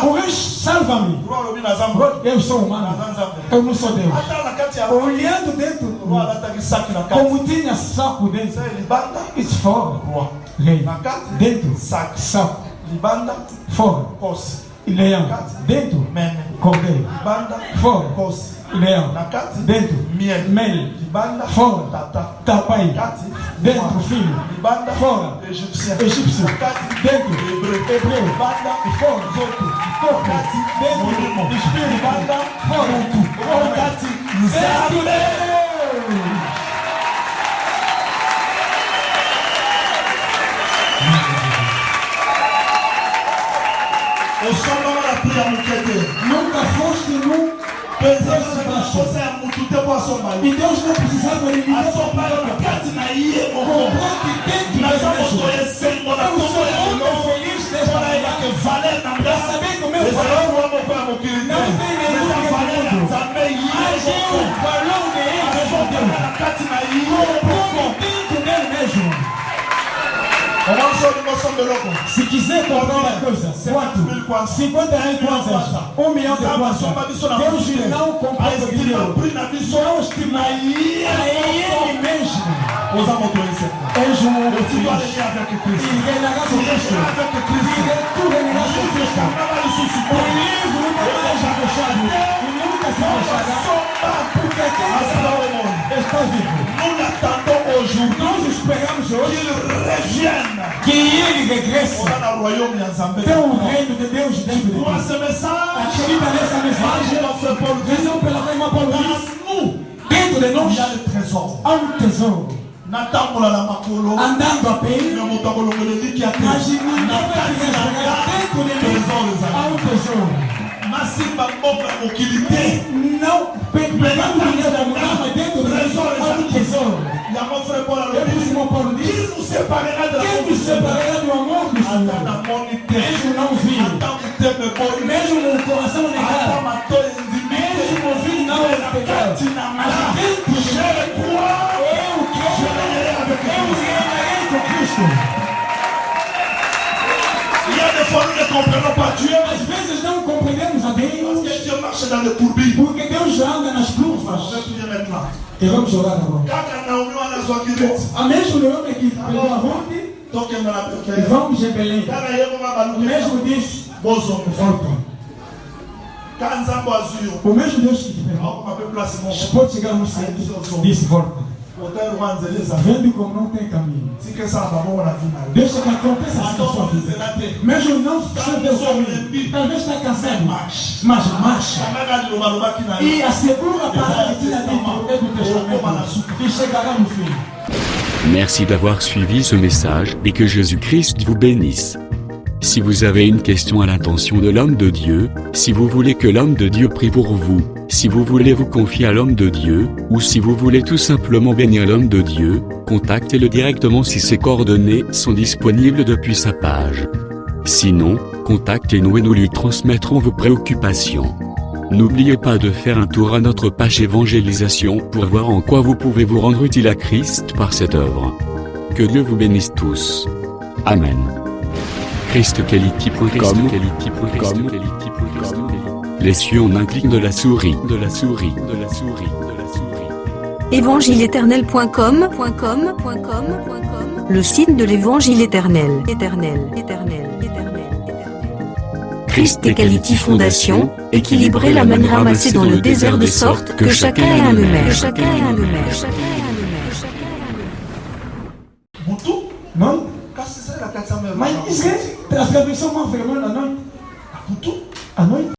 o rei salva-me. Eu sou humano. Eu não sou Deus. Olhando dentro, como tinha saco dentro, it's fora. Rei. Dentro, saco. Fora. Leão. Dentro, cordeiro. Fora. Leão. Dentro, mel. Fora. Tapai. Dentro, filho. Fora. Egípcio. Dentro, hebreu. Fora. Corpo. Dentro, espírito. Fora. Nunca foste nu. E Deus não precisava de ninguém. Se quiser comprar uma coisa, quanto? 50 mil kwanzas, 1 milhão de kwanzas. Deus não comprou por dinheiro. Não estima ele mesmo. És um filho. Il reinera sur Cristo. Tu reineras sur Cristo. O livro nunca já fechado. E nunca se fechará. Porque quem está vivo. Nós esperamos hoje que ele regresse. Tem um reino de Deus dentro de nós. Acredita nessa mensagem. Razão pela qual irmã Paulo diz: dentro de nós há um tesouro. Andando a pé, mas dentro de nós há um tesouro. Não pegando dinheiro da mulher, mas dentro de nós há um tesouro. Paulo diz: quem nos separará do amor do Senhor? Mesmo não vi, mesmo no coração negado, mesmo o ouvido não pegado, mas dentro de eu reinarei com Cristo. Às vezes não compreendemos a Deus, porque Deus anda nas curvas. E vamos orar agora. A mesmo homem que pegou a Ruth, e vamos em Belém. O mesmo disse: volta. O mesmo Deus que te pegou pode chegar no céu, disse: volta. Vendo como não tem caminho. Deixa que aconteça assim na sua vida. Mesmo não sabe o caminho. Talvez está cansado. Mas marcha. E assegura a palavra que tinha dito no Velho Testamento. E chegará no fim. Merci d'avoir suivi ce message et que Jésus-Christ vous bénisse. Si vous avez une question à l'intention de l'homme de Dieu, si vous voulez que l'homme de Dieu prie pour vous, si vous voulez vous confier à l'homme de Dieu, ou si vous voulez tout simplement bénir l'homme de Dieu, contactez-le directement si ses coordonnées sont disponibles depuis sa page. Sinon, contactez-nous et nous lui transmettrons vos préoccupations. N'oubliez pas de faire un tour à notre page évangélisation pour voir en quoi vous pouvez vous rendre utile à Christ par cette œuvre. Que Dieu vous bénisse tous. Amen. ChristQuality.com. Les cieux en un clic de la souris. Évangile-éternel.com. Le site de l'Évangile éternel. Christ et Quality Fondation, équilibrer la manne ramassée dans le désert de sorte que chacun ait un maire. Non? Mas Israel, a tradução mais vermelha à noite. À noite?